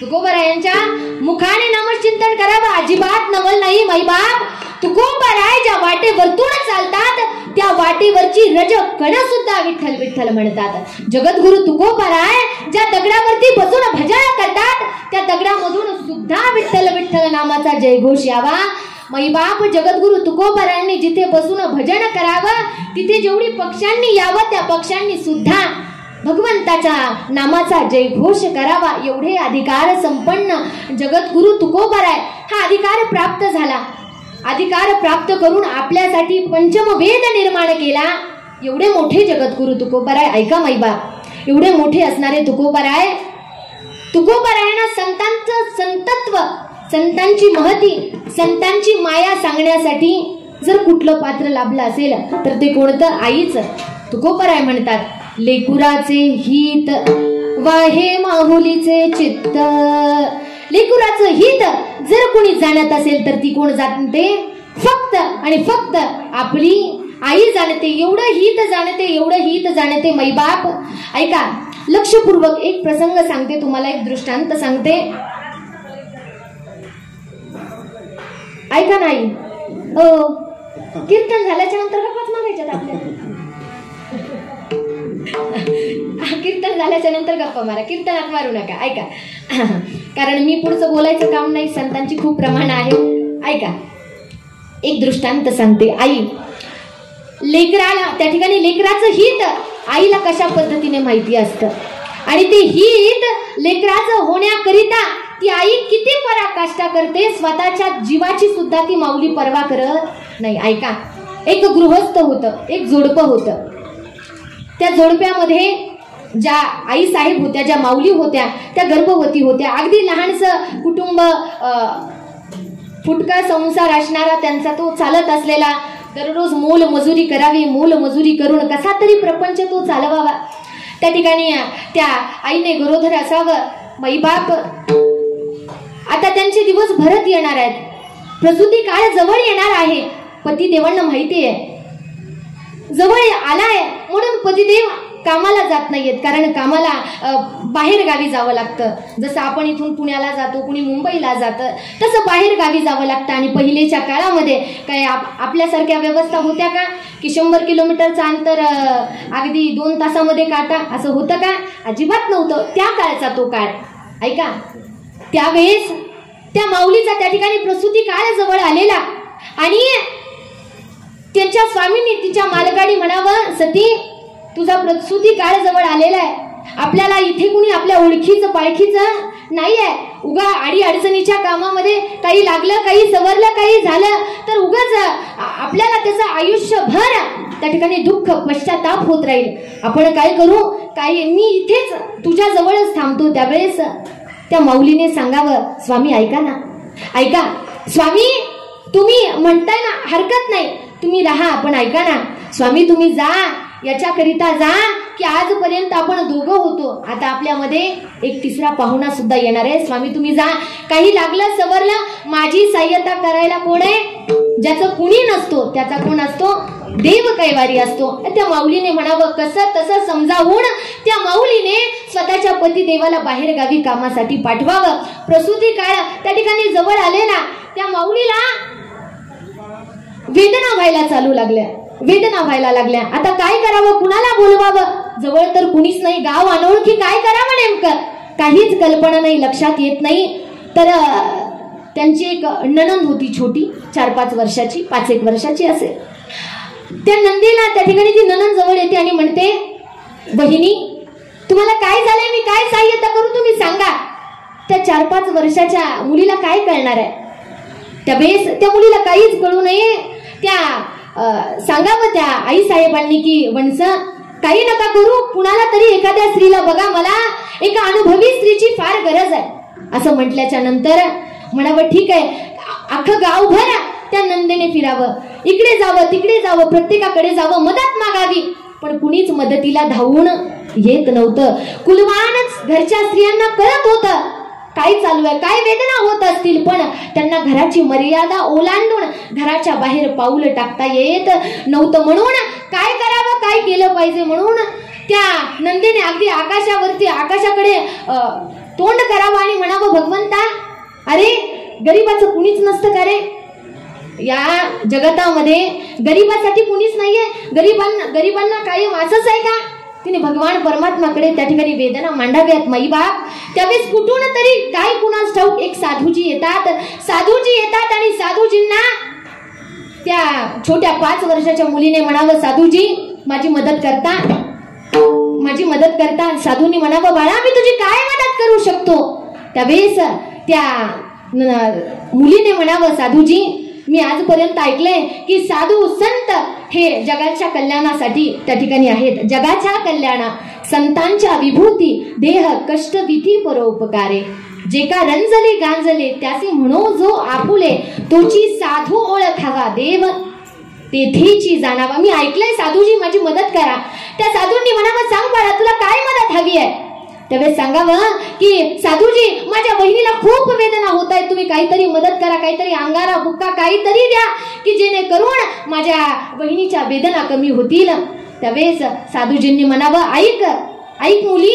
[SPEAKER 1] तुकोबरायांच्या मुखाने नामचिंतन करावं, अजिबात नवल नाही मैबाप. तुकोबराय ज्या वाटेवरतून चालतात त्या वाटेवरची रज कण सुद्धा विठ्ठल विठ्ठल म्हणतात. जगद्गुरु तुकोबराय ज्या दगडावरती बसून भजन करतात त्या दगडामधून सुद्धा विठ्ठल विठ्ठल नामाचा जयघोष यावा. मैबाप जगद्गुरु तुकोबरायांनी जिथे बसून भजन करावं तिथे जेवढी पक्षांनी यावं त्या पक्षांनी सुद्धा भगवंताच्या नामाचा जयघोष करावा. एवढे अधिकार संपन्न जगद्गुरु तुकोबराय हा अधिकार प्राप्त झाला. अधिकार प्राप्त करून आपल्यासाठी पंचम वेद निर्माण केला. एवढे मोठे जगद्गुरु तुकोबराय, ऐका मैबाप, एवढे मोठे असणारे तुकोबराय, तुकोबरायांना संतांचं संतत्व, संतांची महती, संतांची माया सांगण्यासाठी जर कुठलं पात्र लाभलं असेल तर ते कोणतं? आईच. तुकोबराय म्हणतात, लेकुराचे हित वाहे माहुलीचे चित्त. लेकुराचं हित जर कोणी जाणत असेल तर ती कोण जाणते? फक्त आणि फक्त आपली आई जाणते. एवढं हित जाणते, एवढं हित जाणते मैबाप. ऐका, लक्षपूर्वक एक प्रसंग सांगते तुम्हाला, एक दृष्टांत सांगते, ऐका नाही. हो, कीर्तन झाल्याच्या नंतर गप्पाच मारायच्यात आपल्याला. कीर्तन झाल्याच्या नंतर गप्पा मारा, कीर्तनात मारू नका. ऐका, कारण मी पुढचं बोलायचं काम नाही, संतांची खूप प्रमाण आहे. ऐका, एक दृष्टांत सांगते. आई लेकराला, त्या ठिकाणी लेकराचं हित आईला कशा पद्धतीने माहिती असतं आणि ते हित लेकराचं होण्याकरिता ती आई किती पराकाष्ठा करते, स्वतःच्या जीवाची सुद्धा ती माऊली पर्वा करत नाही. ऐका, एक गृहस्थ होतं, एक जोडपं होतं. त्या जोडप्यामध्ये ज्या आई साहेब होत्या, ज्या माऊली होत्या, त्या गर्भवती होत्या. अगदी लहानसं कुटुंब, फुटका संसार असणारा त्यांचा तो चालत असलेला, दररोज मोल मजुरी करावी, मोल मजुरी करून कसा तरी प्रपंच तो चालवावा. त्या ठिकाणी त्या आईने गरोदर असावं. मैबाप, आता त्यांचे दिवस भरत येणार आहेत, प्रसूती काळ जवळ येणार आहे. पतिदेवांना माहिती आहे जवळ आलाय, म्हणून पतिदेव कामाला जात नाहीयेत, कारण कामाला बाहेर गावी जावं लागतं. जसं आपण इथून पुण्याला जातो, कुणी मुंबईला जातं, तसं बाहेर गावी जावं लागतं. आणि पहिलेच्या काळामध्ये काय आपल्यासारख्या व्यवस्था होत्या का की 100 किलोमीटरचं अंतर अगदी 2 तासामध्ये काटा, असं होतं का? अजिबात नव्हतं. त्या काळचा तो काळ. ऐका, त्यावेळेस त्या माऊलीचा त्या ठिकाणी प्रसूती काळ जवळ आलेला आणि त्यांच्या स्वामींनी तिच्या मालकाडी म्हणावं, सती तुझा प्रसूती काळ जवळ आलेला आहे, आपल्याला इथे कुणी आपल्या ओळखीचं पाळखीचं नाही आहे. उगा आडी अडचणीच्या कामामध्ये काही लागलं, काही सवरलं, काही झालं तर उगाच आपल्याला त्याचं आयुष्यभर त्या ठिकाणी दुःख पश्चाताप होत राहील. आपण काय करू, काय मी इथेच तुझ्या जवळच थांबतो. त्यावेळेस त्या माऊलीने सांगावं, स्वामी ऐका ना, ऐका स्वामी, तुम्ही म्हणताय ना हरकत नाही, तुम्ही राहा, पण ऐका ना स्वामी, तुम्ही जा, याच्याकरिता जा की आजपर्यंत आपण दोघं होतो, आता आपल्यामध्ये एक तिसरा पाहुणा सुद्धा येणार आहे. स्वामी तुम्ही जा, काही लागलं सवरलं, माझी सहाय्यता करायला कोण आहे? ज्याचं कुणी नसतो त्याचा कोण असतो? देव कैवारी असतो. त्या माऊलीने म्हणावं, कसं तसं समजावून त्या माऊलीने स्वतःच्या पतिदेवाला बाहेर गावी कामासाठी पाठवावं. प्रसूती काळ त्या ठिकाणी जवळ आलेला. त्या माऊलीला वेदना व्हायला चालू लागल्या, वेदना व्हायला लागल्या. आता काय करावं, कुणाला बोलवावं? जवळ तर कुणीच नाही, गाव अनोळखी, काय करावं नेमकं? काहीच कल्पना नाही, लक्षात येत नाही. तर त्यांची एक नणंद होती छोटी, 4-5 वर्षाची, 5-1 वर्षाची असेल. त्या नंदीला त्या ठिकाणी ती नणंद जवळ येते आणि म्हणते, बहिणी तुम्हाला काय झालंय, मी काय सहाय्यता करू तुम्ही सांगा. त्या 4-5 वर्षाच्या मुलीला काय कळणार आहे? त्यावेळेस त्या मुलीला काहीच कळू नये. त्या सांगावं त्या आई साहेबांनी की वंश काही नका करू, कुणाला तरी एखाद्या स्त्रीला बघा, मला एका अनुभवी स्त्रीची फार गरज आहे. असं म्हटल्याच्या नंतर म्हणावं, ठीक आहे, अख्खं गावभर त्या नंदेने फिरावं, इकडे जावं तिकडे जावं, प्रत्येकाकडे जावं, मदत मागावी, पण कुणीच मदतीला धावून येत नव्हतं. कुलवानच घरच्या स्त्रियांना कळत होतं काय चालू आहे, काय वेदना होत असतील, पण त्यांना घराची मर्यादा ओलांडून घराच्या बाहेर पाऊल टाकता येत नव्हतं. म्हणून काय करावं, काय केलं पाहिजे म्हणून त्या नंदीने अगदी आकाशाकडे तोंड करावं आणि म्हणावं, भगवंता अरे गरीबाचं कुणीच नसतं का रे या जगतामध्ये? गरीबासाठी कुणीच नाहीये, गरीबांना कायम असंच आहे का? तिने भगवान परमात्माकडे त्या ठिकाणी वेदना मांडाव्यात माई बाप. त्यावेळेस कुठून तरी काय कुणास ठाऊक एक साधूजी येतात आणि साधूजींना त्या छोट्या 5 वर्षाच्या मुलीने म्हणावं, साधूजी माझी मदत करता. साधूंनी म्हणावं, बाळा मी तुझी काय मदत करू शकतो? त्यावेळेस त्या मुलीने म्हणावं, साधूजी मी आजपर्यंत ऐकलंय की साधू संत हे जगाच्या कल्याणासाठी त्या ठिकाणी आहेत. जगाच्या कल्याण संतांच्या विभूती देह कष्ट विधी परोपकारे. जे का रंजले गांजले त्याचे म्हणो जो आपुले तोची साधू ओळखावा देव तेथेची जाणावा. मी ऐकलंय साधूजी माझी मदत करा. त्या साधूंनी म्हणावं, सांग बाळा तुला काय मदत हवी आहे? त्यावेळेस सांगावं की साधूजी माझ्या बहिणीला खूप वेदना होत आहेत, तुम्ही काहीतरी मदत करा, काहीतरी अंगारा बुक्का काहीतरी द्या की जेणेकरून माझ्या बहिणीच्या वेदना कमी होतील. त्यावेळेस साधूजींनी म्हणावं, ऐक मुली,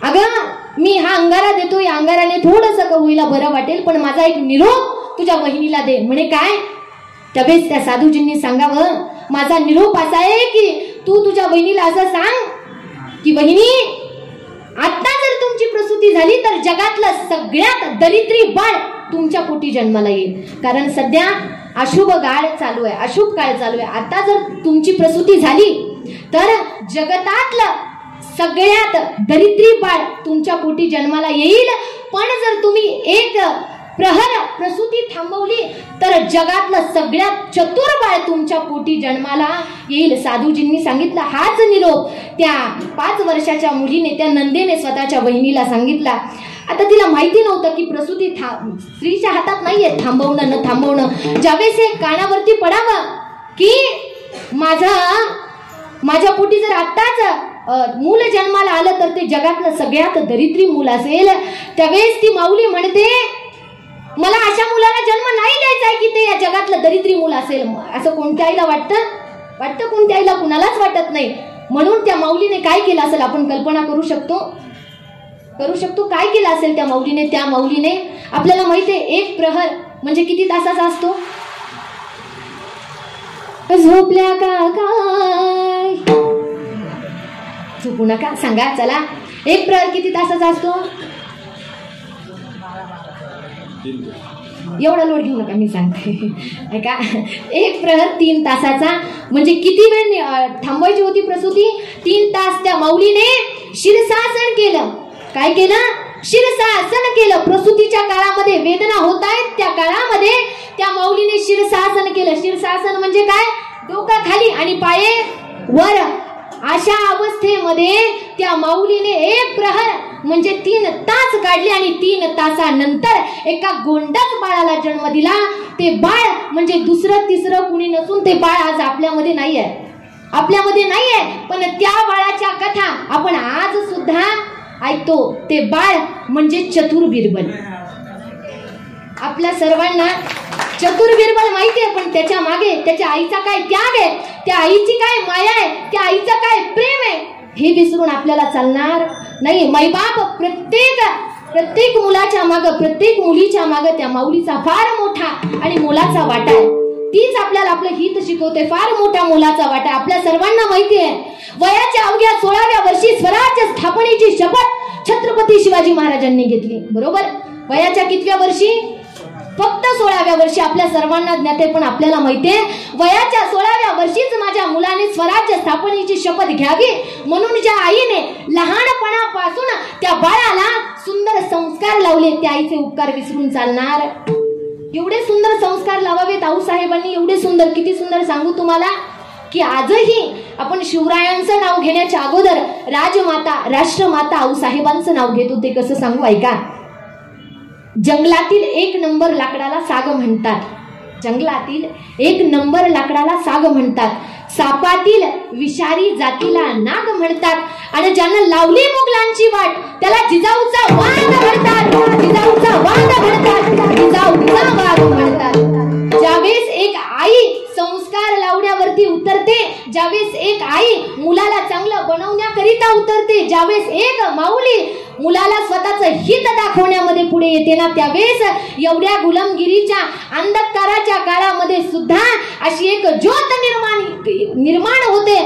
[SPEAKER 1] अगं मी हा अंगारा देतो, या अंगाराने थोडंसं होईला बरं वाटेल, पण माझा एक निरोप तुझ्या बहिणीला दे. म्हणे काय? त्यावेळेस त्या साधूजींनी सांगावं, माझा निरोप असा आहे की तू तुझ्या बहिणीला असं सांग की बहिणी आता जर तुमची प्रसूती झाली तर जगातलं सगळ्यात दरिद्री बाळ तुमच्या पोटी जन्माला येईल. कारण सध्या अशुभ काळ चालू आहे. आता जर तुमची प्रसूती झाली तर जगतातलं सगळ्यात दरिद्री बाळ तुमच्या पोटी जन्माला येईल. पण जर तुम्ही एक प्रहर प्रसूती थांबवली तर जगातलं सगळ्यात चतुर बाळ तुमच्या पोटी जन्माला येईल. साधूजींनी सांगितलं हाच निरोप त्या 5 वर्षाच्या मुलीने त्या नंदेने स्वतःच्या बहिणीला सांगितला. आता तिला माहिती नव्हतं की प्रसूती स्त्रीच्या हातात नाहीये थांबवणं न थांबवणं. ज्यावेळेस हे कानावरती पडावं की माझ्या पोटी जर आत्ताच मूल जन्माला आलं तर ते जगातलं सगळ्यात दरिद्री मूल असेल, त्यावेळेस ती माऊली म्हणते मला अशा मुलाला जन्म नाही द्यायचा आहे की ते या जगातलं दरिद्री मूल असेल. असं कोणत्या आईला वाटतं? कोणत्या आईला कुणालाच वाटत नाही. म्हणून त्या माऊलीने काय केलं असेल आपण कल्पना करू शकतो काय केलं असेल त्या माऊलीने. आपल्याला माहिती आहे एक प्रहर म्हणजे किती तासाचा असतो? झोपल्या का काय? झोपू नका सांगा चला. एक प्रहर किती तासाचा असतो? एवढा लोड घेऊ नका, मी सांगते का. एक प्रहर 3 तासाचा. म्हणजे किती वेळ थांबवायची होती प्रसूती? 3 तास. त्या माऊलीने शीर्षासन केलं. काय केलं? शीर्षासन केलं. प्रसूतीच्या काळामध्ये वेदना होत आहेत त्या काळामध्ये त्या माऊलीने शीर्षासन केलं. शीर्षासन म्हणजे काय? डोकं खाली आणि पाये वर. अशा अवस्थेमध्ये त्या माऊलीने एक प्रहर म्हणजे 3 तास काढले आणि 3 तासानंतर एका गोंडस बाळाला जन्म दिला. ते बाळ म्हणजे दुसरं तिसरं कुणी नसून ते बाळ आज आपल्यामध्ये नाहीये, पण त्या बाळाच्या कथा आपण आज सुद्धा ऐकतो. ते बाळ म्हणजे चतुर बिरबल. आपल्या सर्वांना चतुर बिरबल माहिती आहे, पण त्याच्या मागे त्याच्या आईचा काय त्याग आहे, त्या आईची काय माया आहे, त्या आईचं काय प्रेम आहे हे विसरून आपल्याला चालणार नाही. माईबाप प्रत्येक मुलाच्या मागे, प्रत्येक मुलीच्या मागे त्या माऊलीचा फार मोठा आणि मोलाचा वाटा आहे. तीच आपल्याला आपलं हित शिकवते. फार मोठा मोलाचा वाटा आपल्या सर्वांना माहिती आहे. वयाच्या अवघ्या 16व्या वर्षी स्वराज्य स्थापनेची शपथ छत्रपती शिवाजी महाराजांनी घेतली. बरोबर? वयाच्या कितव्या वर्षी? फक्त 16व्या वर्षी. आपल्या सर्वांना ज्ञात आहे, पण आपल्याला माहितीये वयाच्या 16व्या वर्षीच माझ्या मुलाने स्वराज्य स्थापनेची शपथ घ्यावी म्हणून ज्या आईने लहानपणापासून त्या बाळाला सुंदर संस्कार लावले, त्या आईचे उपकार विसरून चालणार? एवढे सुंदर संस्कार लावावेत आऊसाहेबांनी, एवढे सुंदर. किती सुंदर सांगू तुम्हाला की आजही आपण शिवरायांचं नाव घेण्याच्या अगोदर राजमाता राष्ट्रमाता आऊसाहेबांचं नाव घेत होते. कसं सांगू ऐका. जंगलातील 1 नंबर लाकडाला साग म्हणतात. जंगलातील 1 नंबर लाकडाला साग म्हणतात. सापातील विषारी जातीला नाग म्हणतात. आणि ज्यानं लावली मुघलांची वाट त्याला जिजाऊचा वाघ म्हणतात. जिजाऊचा वाघ म्हणतात. जिजाऊचा वाघ म्हणतात. ज्यावेळेस एक आई संस्कार लावण्यावरती उतरते, ज्यावेळेस एक आई मुलाला चांगलं बनवून करिता उतरते, ज्यावेळेस एक माऊली मुलाला स्वतःचं हित दाखवण्यामध्ये पुढे येते ना, त्यावेळेस एवढ्या गुलामगिरीच्या अंधकाराच्या काळामध्ये सुद्धा अशी एक ज्योत निर्माण होते.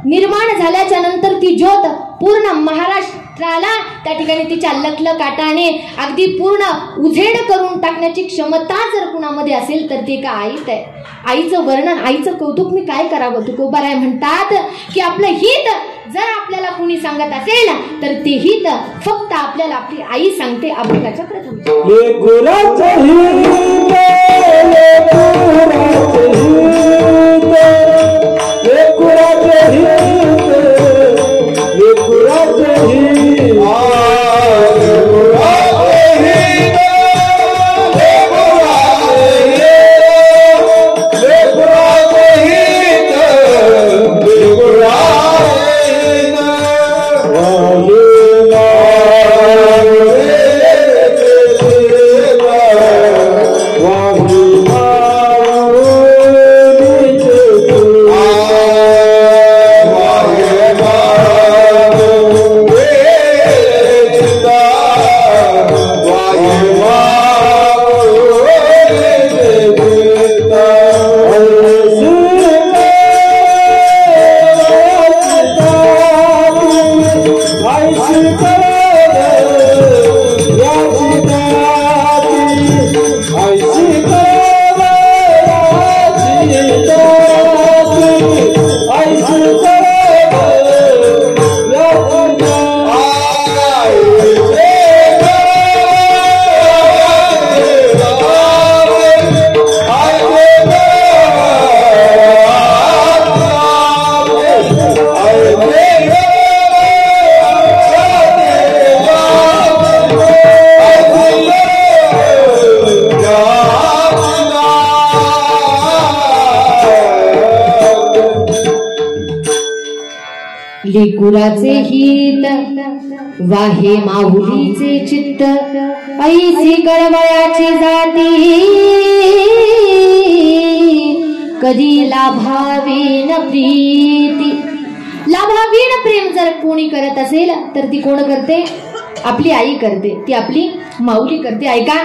[SPEAKER 1] निर्माण झाल्याच्या नंतर ती ज्योत पूर्ण महाराष्ट्राला त्या ठिकाणी तिच्या लखलखाटाने अगदी पूर्ण उजेड करून टाकण्याची क्षमता जर कुणामध्ये असेल तर ते का आईच आहे. आईचं वर्णन, आईचं कौतुक मी काय करावं. तुकोबाराय म्हणतात की आपलं हित जर आपल्याला कुणी सांगत असेल तर ते हित फक्त आपल्याला आपली आई सांगते. अभंगाच्या प्रथम लेकुराचे हित वाहे माऊलीचे चित्त, ऐसी कळवळाची जाती कधी लाभावीन प्रीती. लाभावीन प्रेम जर कोणी करत असेल तर ती कोण करते? आपली आई करते, ती आपली माऊली करते. ऐका,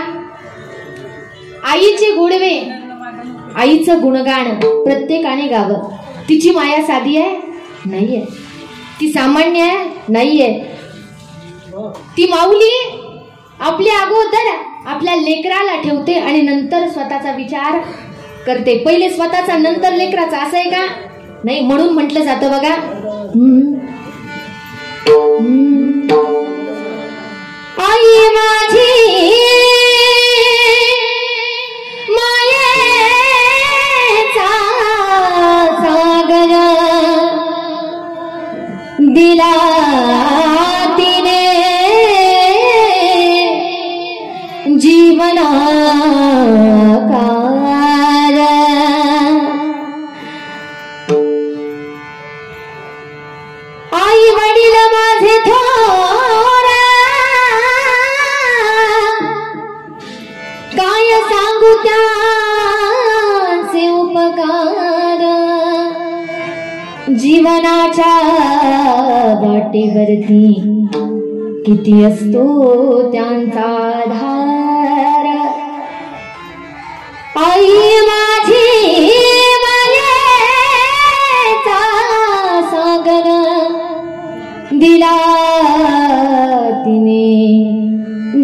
[SPEAKER 1] आईचे गोडवे, आईचं गुणगान प्रत्येकाने गावं. तिची माया साधी आहे? नाहीये. ती सामान्य आहे? नाहीये. ती माऊली आपल्या अगोदर आपल्या लेकराला ठेवते आणि नंतर स्वतःचा विचार करते. पहिले स्वतःचा नंतर लेकराचा, असं आहे का? नाही. म्हणून म्हटलं जातं बघा, आई माझी मायेचा सागर दिला तिने जीवनाकार. आई वडील माझे थोर काय सांगू त्याचे उपकार. जीवनाच्या वाटेवरती किती असतो त्यांचा आधार. आई माझी मायेचा सागर दिला तिने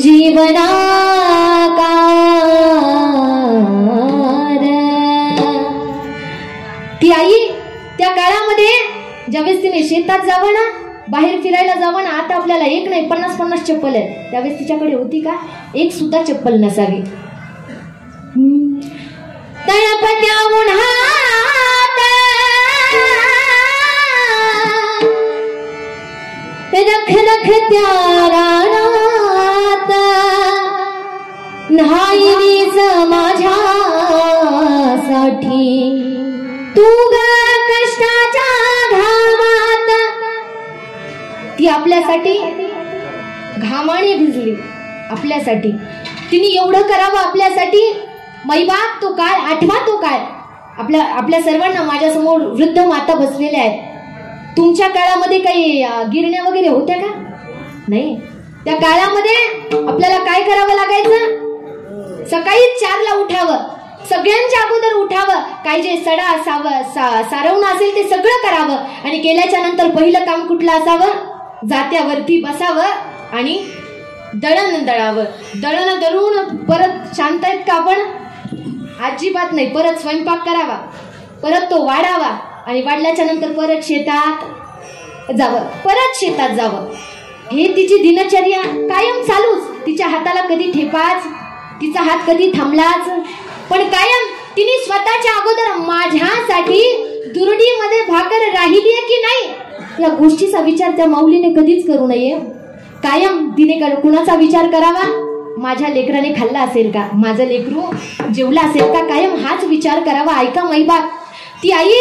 [SPEAKER 1] जीवनाकार. ती आई त्या काळामध्ये ज्यावेळेस तिने शेतात जावं ना, बाहेर फिरायला जावं ना, आता आपल्याला एक नाही 50-50 चप्पल आहेत. त्यावेळेस तिच्याकडे होती का? एक सुद्धा चप्पल नसावी. तळपत्या उन्हात रखरखत्या रानात न्हाईनीच माझ्यासाठी तू ग कष्टाच्या घामात. ती आपल्यासाठी घामाने भिजली, आपल्यासाठी तिने एवढं करावं आपल्यासाठी. मैबाप तो काळ आठवा, तो काळ. आपल्या सर्वांना माझ्यासमोर वृद्ध माता बसलेल्या आहेत. तुमच्या काळामध्ये काही गिरण्या वगैरे होत्या का? नाही. त्या काळामध्ये आपल्याला काय करावं लागायचं? सकाळी 4ला उठावं, सगळ्यांच्या अगोदर उठावं, काय जे सडा सारवणं असेल ते सगळं करावं आणि केल्याच्या नंतर पहिलं काम कुठलं असावं? जात्यावरती बसावं आणि दळण दळावं. दळण दळून परत शांत आहेत का आपण? अजिबात नाही. परत स्वयंपाक करावा, परत तो वाढावा आणि वाढल्याच्या नंतर परत शेतात जावं, परत शेतात जावं. हे तिची दिनचर्या कायम चालूच. तिच्या हाताला कधी ठेपाच, तिचा हात कधी थांबलाच, पण कायम तिने स्वतःच्या अगोदर माझ्यासाठी दुरडीमध्ये भाकर राहिली की नाही या गोष्टीचा विचार त्या माऊलीने कधीच करू नये. कायम तिने कुणाचा विचार करावा? माझ्या लेकराने खाल्ला असेल का, माझं लेकरू जेवला असेल का, कायम हाच विचार करावा. ऐका मैबाप, ती आई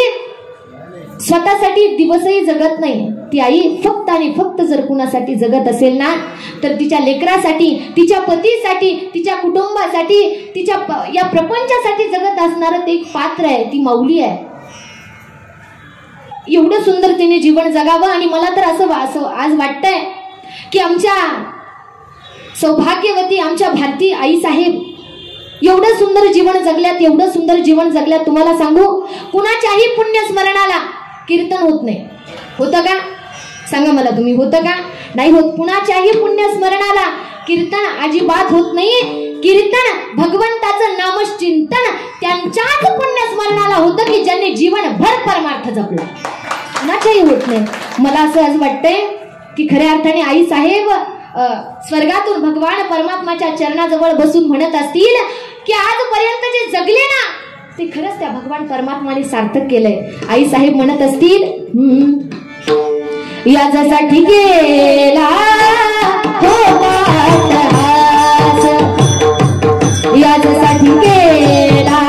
[SPEAKER 1] स्वतःसाठी दिवसही जगत नाही. ती आई फक्त आणि फक्त जर कुणासाठी जगत असेल ना तर तिच्या लेकरासाठी, तिच्या पतीसाठी, तिच्या कुटुंबासाठी, तिच्या या प्रपंचासाठी जगत असणारं ते एक पात्र आहे, ती माऊली आहे. एवढं सुंदर तिने जीवन जगावं. आणि मला तर असं आज वाटतंय की आमच्या सौभाग्यवती आमच्या भारती आई साहेब एवढं सुंदर जीवन जगल्यात, एवढं सुंदर जीवन जगल्यात. तुम्हाला सांगू, कुणाच्याही पुण्यस्मरणाला कीर्तन होत नाही. होतं का? सांगा मला तुम्ही, होतं का? नाही होत. कुणाच्याही पुण्यस्मरणाला कीर्तन अजिबात होत नाही. कीर्तन भगवंताचं नामचिंतन त्यांच्याच पुण्यस्मरणाला होतं की ज्यांनी जीवनभर परमार्थ जपला. कुणाच्याही होत नाही. मला असं आज वाटतंय की खऱ्या अर्थाने आई साहेब स्वर्गातून भगवान परमात्माच्या चरणाजवळ बसून म्हणत असतील की आजपर्यंत जे जगले ना ते खरंच त्या भगवान परमात्माने सार्थक केलंय. आई साहेब म्हणत असतील, याच्यासाठी गेला याच्यासाठी गेला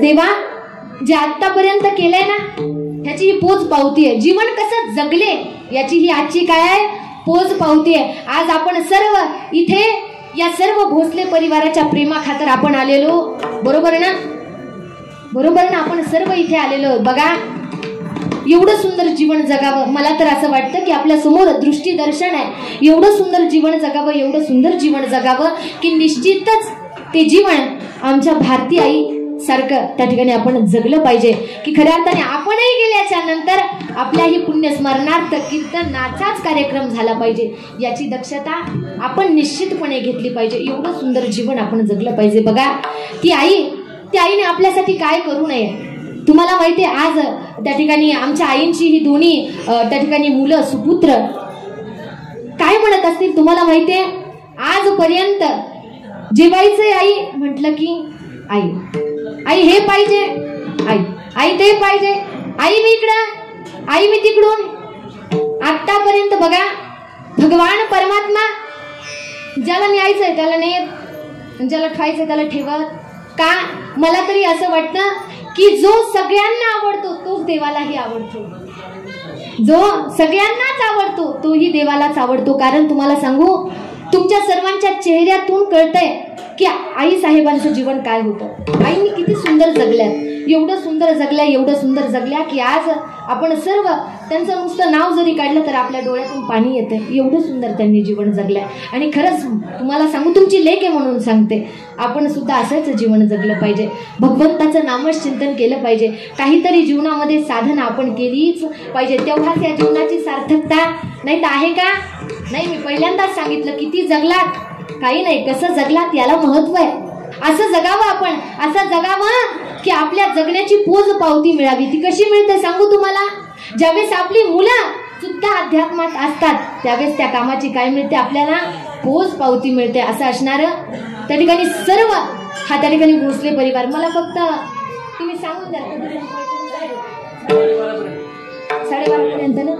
[SPEAKER 1] देवा जे आतापर्यंत केलंय ना ह्याची ही पोच पावती आहे. जीवन कसं जगले याची ही आजची काय आहे? पोच पावती आहे. आज आपण सर्व इथे या सर्व भोसले परिवाराच्या प्रेमाखातर आपण आलेलो, बरोबर ना? बरोबर ना? आपण सर्व इथे आलेलो. बघा एवढं सुंदर जीवन जगावं. मला तर असं वाटतं की आपल्या समोर दृष्टी दर्शन आहे. एवढं सुंदर जीवन जगावं, एवढं सुंदर जीवन जगावं की निश्चितच ते जीवन आमच्या भारती आई सारखं त्या ठिकाणी आपण जगलं पाहिजे. की खऱ्या अर्थाने आपणही गेल्याच्या नंतर आपल्याही पुण्यस्मरणार्थ कीर्तनाचाच कार्यक्रम झाला पाहिजे याची दक्षता आपण निश्चितपणे घेतली पाहिजे. एवढं सुंदर जीवन आपण जगलं पाहिजे. बघा ती आईने आपल्यासाठी काय करू नये. तुम्हाला माहिती आहे आज त्या ठिकाणी आमच्या आईंची ही दोन्ही त्या ठिकाणी मुलं सुपुत्र काय म्हणत असतील तुम्हाला माहिती आहे? आजपर्यंत जेवायचंय आई म्हटलं की आई आई हे पाहिजे, आई ते पाहिजे, आई मी इकडं, आई मी तिकडून. आतापर्यंत बघा भगवान परमात्मा ज्याला न्यायचंय त्याला नेत, ज्याला ठेवायचंय त्याला ठेवत. का? मला तरी असं वाटतं की जो सगळ्यांना आवडतो तोच देवालाही आवडतो. जो सगळ्यांनाच आवडतो तोही देवालाच आवडतो. कारण तुम्हाला सांगू तुमच्या सर्वांच्या चेहऱ्यातून कळतंय की आई साहेबांचं जीवन काय होतं. आईने किती सुंदर जगल्यात, एवढं सुंदर जगल्या, एवढं सुंदर जगल्या की आज आपण सर्व त्यांचं नुसतं नाव जरी काढलं तर आपल्या डोळ्यातून पाणी येतं. एवढं सुंदर त्यांनी जीवन जगलंय. आणि खरंच तुम्हाला सांगू, तुमची लेक आहे म्हणून सांगते, आपण सुद्धा असंच जीवन जगलं पाहिजे. भगवंताचं नामच चिंतन केलं पाहिजे. काहीतरी जीवनामध्ये साधना आपण केलीच पाहिजे, तेव्हाच या जीवनाची सार्थकता. नाही तर आहे का? नाही. मी पहिल्यांदाच सांगितलं, किती जगलात काही नाही, कसं जगलात याला महत्व आहे. असं जगावं आपण, असं जगावं की आपल्या जगण्याची पोच पावती मिळावी. ती कशी मिळते सांगू तुम्हाला? ज्यावेळेस आपली मुलं सुद्धा अध्यात्मात असतात त्यावेळेस त्या कामाची काय मिळते आपल्याला? पोच पावती मिळते. असं असणारं त्या ठिकाणी सर्व हा त्या ठिकाणी भोसले परिवार. मला फक्त तुम्ही सांगून द्या 12:30 पर्यंत ना.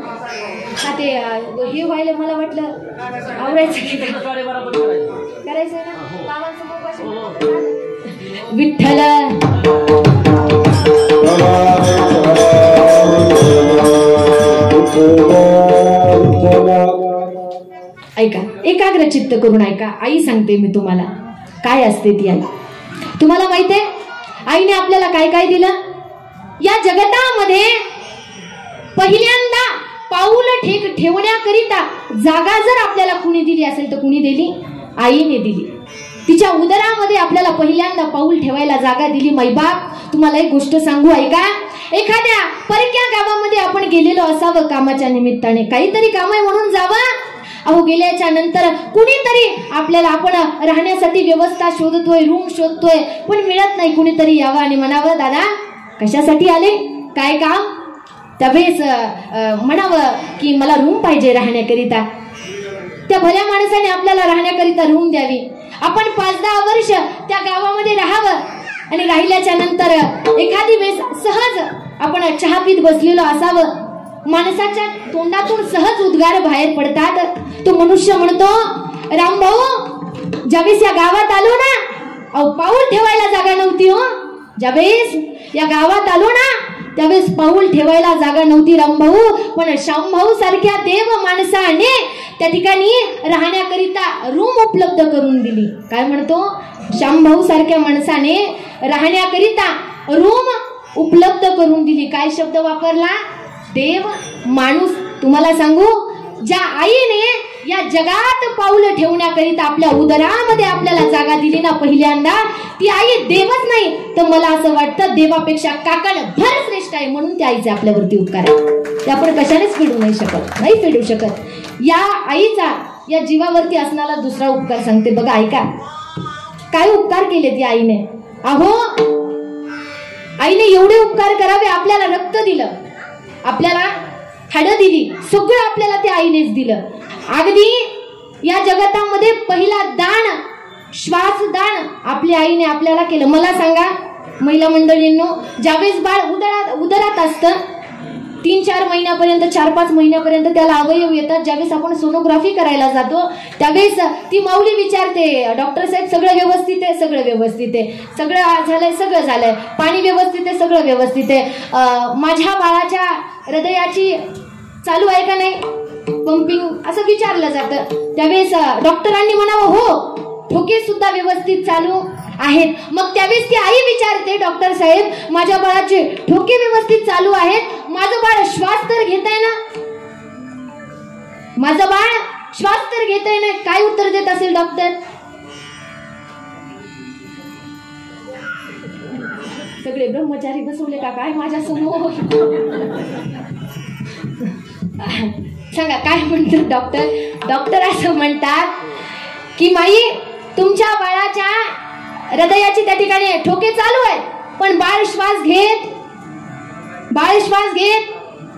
[SPEAKER 1] हा ते हे व्हायला मला वाटलं आवरायचं करायचं ना. विठ्ठल ऐका, एकाग्र चित्त करून ऐका. आई सांगते मी तुम्हाला काय असते ती आई. तुम्हाला माहितीये आईने आपल्याला काय काय दिलं? या जगतामध्ये पहिल्यांदा पाऊल ठेवण्याकरिता जागा जर आपल्याला कुणी दिली असेल तर कुणी दिली? आईने दिली. तिच्या उदरामध्ये आपल्याला पहिल्यांदा पाऊल ठेवायला जागा दिली. मैबाप, तुम्हाला एक गोष्ट सांगू ऐका. एखाद्या परक्या गावामध्ये आपण गेलेलो असावं कामाच्या निमित्ताने, काहीतरी काम आहे म्हणून जावं. अहो गेल्याच्या नंतर कुणीतरी आपल्याला, आपण राहण्यासाठी व्यवस्था शोधतोय, रूम शोधतोय, पण मिळत नाही. कुणीतरी यावं आणि म्हणावं, दादा कशासाठी आले, काय काम? त्यावेळेस म्हणावं की मला रूम पाहिजे राहण्याकरिता. त्या भल्या माणसाने आपल्याला राहण्याकरिता रूम द्यावी. आपण 5-10 वर्ष त्या गावामध्ये राहावं आणि राहिल्याच्या नंतर एखादी वेळेस सहज आपण चहा पीत बसलेलो असावं. माणसाच्या तोंडातून सहज उद्गार बाहेर पडतात. तो मनुष्य म्हणतो, रामभाऊ ज्यावेळेस या गावात आलो ना, अहो पाऊल ठेवायला जागा नव्हती. हो, ज्यावेळेस या गावात आलो ना त्यावेळेस पाऊल ठेवायला जागा नव्हती रामभाऊ, पण श्यामभाऊ सारख्या देव माणसाने त्या ठिकाणी राहण्याकरिता रूम उपलब्ध करून दिली. काय म्हणतो? श्यामभाऊ सारख्या माणसाने राहण्याकरिता रूम उपलब्ध करून दिली. काय शब्द वापरला? देव माणूस. तुम्हाला सांगू, ज्या आईने या जगात पाऊल ठेवण्याकरिता आपल्या उदरामध्ये आपल्याला जागा दिली ना पहिल्यांदा, ती आई देवच नाही तर मला असं वाटतं देवापेक्षा काकण भर श्रेष्ठ आहे. म्हणून त्या आईचे आपल्यावरती उपकार आहे. ते आपण कशानेच फेडू नाही शकत, नाही फेडू शकत. या आईचा या जीवावरती असणारा दुसरा उपकार सांगते बघा, ऐका. काय उपकार केले ती आईने? अहो आईने एवढे उपकार करावे. आपल्याला रक्त दिलं, आपल्याला हाडं दिली, सगळं आपल्याला त्या आईनेच दिलं. अगदी या जगतामध्ये पहिला दान, श्वास दान आपल्या आईने आपल्याला केलं. मला सांगा महिला मंडळींनो, ज्यावेळेस बाळ उदरात असतं 3-4 महिन्यापर्यंत, 4-5 महिन्यापर्यंत त्याला अवयव येतात. ज्यावेळेस आपण सोनोग्राफी करायला जातो त्यावेळेस ती माऊली विचारते, डॉक्टर साहेब सगळं व्यवस्थित आहे? सगळं व्यवस्थित आहे. सगळं झालंय? सगळं झालंय. पाणी व्यवस्थित आहे? सगळं व्यवस्थित आहे. माझ्या बाळाच्या हृदयाची चालू आहे का नाही पंपिंग असं विचारलं जातं. त्यावेळेस डॉक्टरांनी म्हणावं हो, ठोके सुद्धा व्यवस्थित चालू आहेत. मग त्यावेळेस ती आई विचारते, डॉक्टर साहेब माझ्या बाळाचे ठोके व्यवस्थित चालू आहेत, माझं बाळ श्वास तर घेतंय ना? माझं बाळ श्वास तर घेतंय ना? काय उत्तर देत असेल डॉक्टर? सगळे ब्रह्मचारी बसवले का काय माझ्या समोर? सांगा काय म्हणतात डॉक्टर? डॉक्टर असं म्हणतात की माई तुमच्या बाळाच्या हृदयाची त्या ठिकाणी ठोके चालू आहेत, पण बाळ श्वास घेत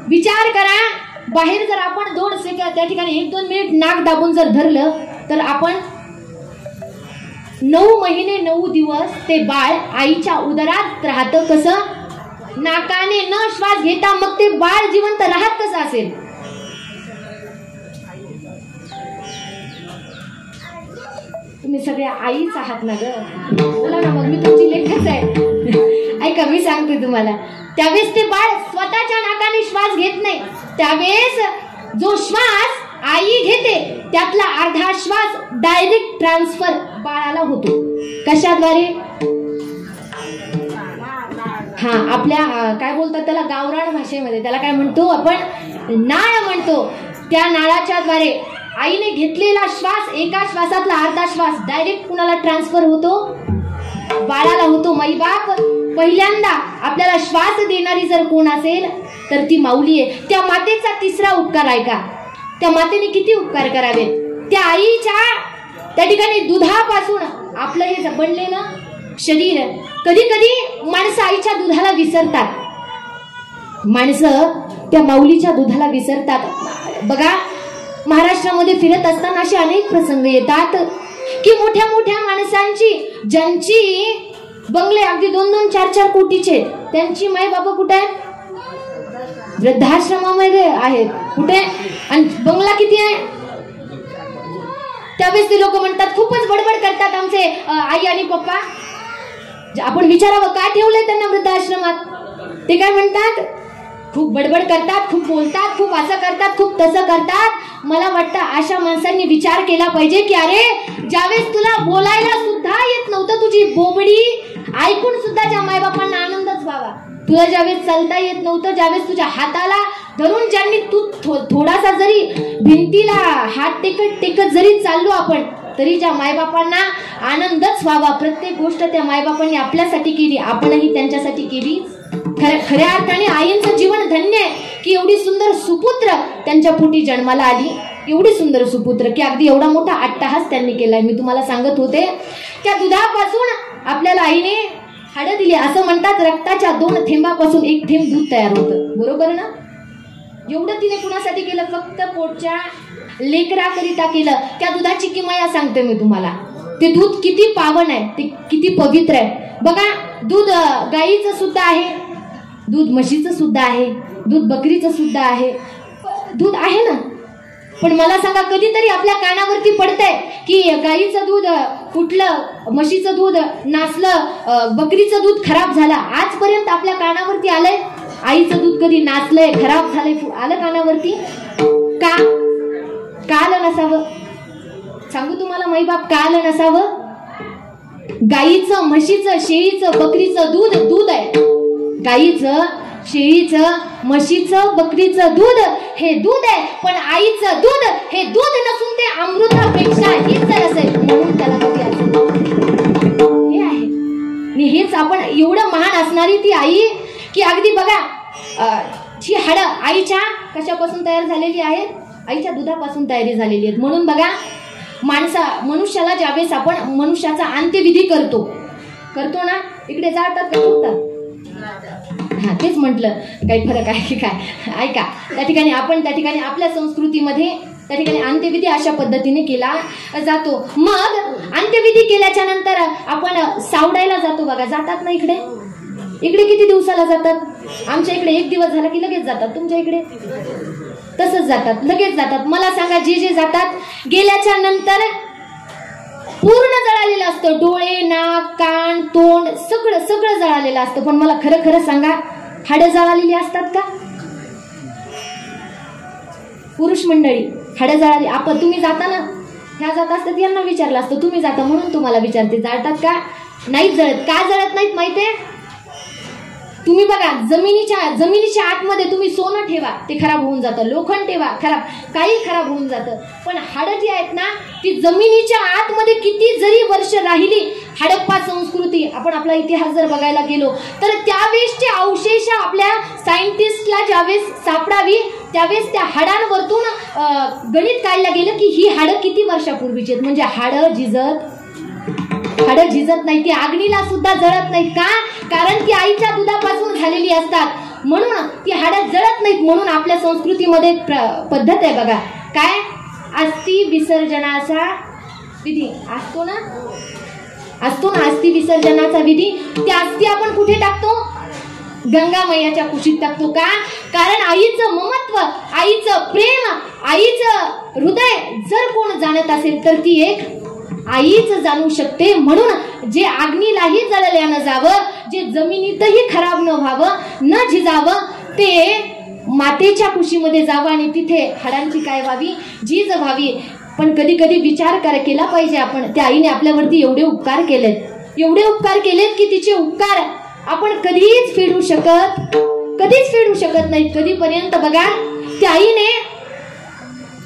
[SPEAKER 1] विचार करा. बाहेर जर आपण 2 सेकंद त्या ठिकाणी 1-2 मिनिट नाक दाबून जर धरलं तर आपण 9 महिने 9 दिवस ते बाळ आईच्या उदरात राहतं. कसं? नाकाने न श्वास घेता. मग ते बाळ जिवंत राहत कसं असेल? तुम्ही सगळ्या आईच आहात ना ग, बोला ना मग, मी तुमची लेखच आहे. ऐका मी सांगते तुम्हाला. त्यावेळेस ते बाळ स्वतःच्या नाकाने श्वास घेत नाही. त्यावेळेस जो श्वास आई घेते त्यातला अर्धा श्वास डायरेक्ट ट्रान्सफर बाळाला होतो. कशाद्वारे? हा, आपल्या काय बोलतात त्याला गावरान भाषेमध्ये, त्याला काय म्हणतो आपण? नाळ म्हणतो. त्या नाळाच्या द्वारे आईने घेतलेला श्वास, एका श्वासातला अर्धा श्वास डायरेक्ट कुणाला ट्रान्सफर होतो? बाळाला होतो. माईबाप पहिल्यांदा आपल्याला श्वास देणारी जर कोण असेल तर ती माऊली आहे. त्या मातेचा तिसरा उपकार आहे का? त्या मातेने किती उपकार करावेत? त्या आईच्या त्या ठिकाणी दुधापासून आपलं हे बनलेलं शरीर. कधी कधी माणसं आईच्या दुधाला विसरतात, माणसं त्या माऊलीच्या दुधाला विसरतात. बघा, महाराष्ट्रामध्ये फिरत असताना असे अनेक प्रसंग येतात की मोठ्या मोठ्या माणसांची, ज्यांची बंगले अगदी 2-2, 4-4 कोटीचे, त्यांची माय बाबा कुठे आहेत? वृद्धाश्रमामध्ये आहेत. कुठे? आणि बंगला किती आहे? त्यावेळेस ते लोक म्हणतात, खूपच बडबड करतात आमचे आई आणि पप्पा. आपण विचारावं का ठेवलंय त्यांना वृद्धाश्रमात? ते काय म्हणतात? खूप बडबड करतात, खूप बोलतात, खूप असं करतात, खूप तसं करतात. मला वाटतं अशा माणसांनी विचार केला पाहिजे की अरे, ज्यावेळेस तुला बोलायला सुद्धा येत नव्हतं, तुझी बोबडी ऐकून सुद्धा ज्या मायबापांना आनंदच व्हावा. तुला ज्यावेळेस चालता येत नव्हतं, ज्यावेळेस तुझ्या हाताला धरून ज्यांनी तू थोडासा जरी भिंतीला हात टेकत जरी चाललो आपण, तरी ज्या मायबापांना आनंदच व्हावा. प्रत्येक गोष्ट त्या मायबापांनी आपल्यासाठी केली, आपणही त्यांच्यासाठी केली. खऱ्या अर्थाने आईंचं जीवन धन्य आहे की एवढी सुंदर सुपुत्र त्यांच्या पोटी जन्माला आली. एवढी सुंदर सुपुत्र की अगदी एवढा मोठा अट्टहास त्यांनी केलाय. मी तुम्हाला सांगत होते, त्या दुधापासून आपल्याला आईने हाडं दिली. असं म्हणतात, रक्ताच्या 2 थेंबापासून 1 थेंब दूध तयार होतं. बरोबर ना? एवढं तिने कुणासाठी केलं? फक्त पोटच्या लेकराकरिता केलं. त्या दुधाची किमया सांगते मी तुम्हाला. ते दूध किती पावन आहे, ते किती पवित्र आहे. बघा, दूध गाईचं सुद्धा आहे, दूध म्हशीचं सुद्धा आहे, दूध बकरीचं सुद्धा आहे, दूध आहे ना. पण मला सांगा, कधीतरी आपल्या कानावरती पडतंय की गाईचं दूध फुटलं, म्हशीचं दूध नासलं, बकरीचं दूध खराब झालं? आजपर्यंत आपल्या कानावरती आलंय? आईचं दूध कधी नासलंय, खराब झालंय, आलं कानावरती? का? का आलं नसावं? सांगू तुम्हाला माईबाप, का आलं नसावं? गाईचं, म्हशीचं, शेळीचं, बकरीचं दूध दूध आहे. गाईचं, शेळीचं, म्हशीचं, बकरीचं दूध हे दूध आहे. पण आईचं दूध हे दूध नसून ते अमृतापेक्षा ही सरस आहे, म्हणून त्याला कधी असेल हे आहे. आणि हेच आपण एवढं महान असणारी ती आई की अगदी बघा, ही हाडं आईच्या कशापासून तयार झालेली आहेत? आईच्या दुधापासून तयारी झालेली आहेत. म्हणून बघा, मनुष्याला ज्यावेळेस आपण मनुष्याचा अंत्यविधी करतो ना, इकडे जातात का फुटतात? हा, तेच म्हटलं, काही फरक आहे की काय? ऐका, त्या ठिकाणी आपल्या संस्कृतीमध्ये त्या ठिकाणी अंत्यविधी अशा पद्धतीने केला जातो. मग अंत्यविधी केल्याच्या नंतर आपण सावडायला जातो. बघा, जातात ना इकडे किती दिवसाला जातात? आमच्या इकडे 1 दिवस झाला की लगेच जातात. तुमच्या इकडे तसंच जातात, लगेच जातात. मला सांगा, जे जातात गेल्याच्या नंतर पूर्ण जळालेलं असतं, डोळे, नाक, कान, तोंड सगळं जळालेलं असतं. पण मला खरं सांगा, हाडं जळालेली असतात का? पुरुष मंडळी, हाडं जळाली. आपण तुम्ही जाता ना, ह्या जात असतात, यांना विचारलं असतं, तुम्ही जाता म्हणून तुम्हाला विचारते, जातात का? नाहीच जळत. का जळत नाहीत माहितीये? तुम्ही बघा, जमिनीच्या आतमध्ये तुम्ही सोनं ठेवा, ते खराब होऊन जातं. लोखंड ठेवा, काही खराब होऊन जातं. पण हाडं जी आहेत ना, ती जमिनीच्या आतमध्ये किती जरी वर्ष राहिली, हडप्पा संस्कृती, आपण आपला इतिहास जर बघायला गेलो तर त्यावेळेसचे अवशेष आपल्या सायंटिस्टला ज्यावेळेस सापडावी, त्यावेळेस त्या हाडांवरतून गणित काढलं गेलं की ही हाडं किती वर्षापूर्वीची आहेत. म्हणजे हाडं झिजत नाही, ती अग्नीला सुद्धा जळत नाहीत. का? कारण ती आईच्या दुधापासून झालेली असतात, म्हणून ती हाडं जळत नाहीत. म्हणून आपल्या संस्कृतीमध्ये पद्धत आहे बघा, काय? अस्थि विसर्जनाचा विधी असतो ना, अस्थि विसर्जनाचा विधी. त्या अस्थि आपण कुठे टाकतो? गंगा मैयाच्या कुशीत टाकतो. का? कारण आईचं ममत्व, आईचं प्रेम, आईचं हृदय जर कोण जाणत असेल तर ती एक आईच जाणू शकते. म्हणून जे अग्नीलाही जळल्या न जावं, जे जमिनीतही खराब न व्हावं, न झिजावं, ते मातेच्या कुशीमध्ये जावं आणि तिथे हाडांची काय व्हावी, झीज व्हावी. पण कधी कधी विचार केला पाहिजे आपण, त्या आईने आपल्यावरती एवढे उपकार केलेत, एवढे उपकार केलेत की तिचे उपकार आपण कधीच फेडू शकत नाहीत. कधीपर्यंत बघा त्या आईने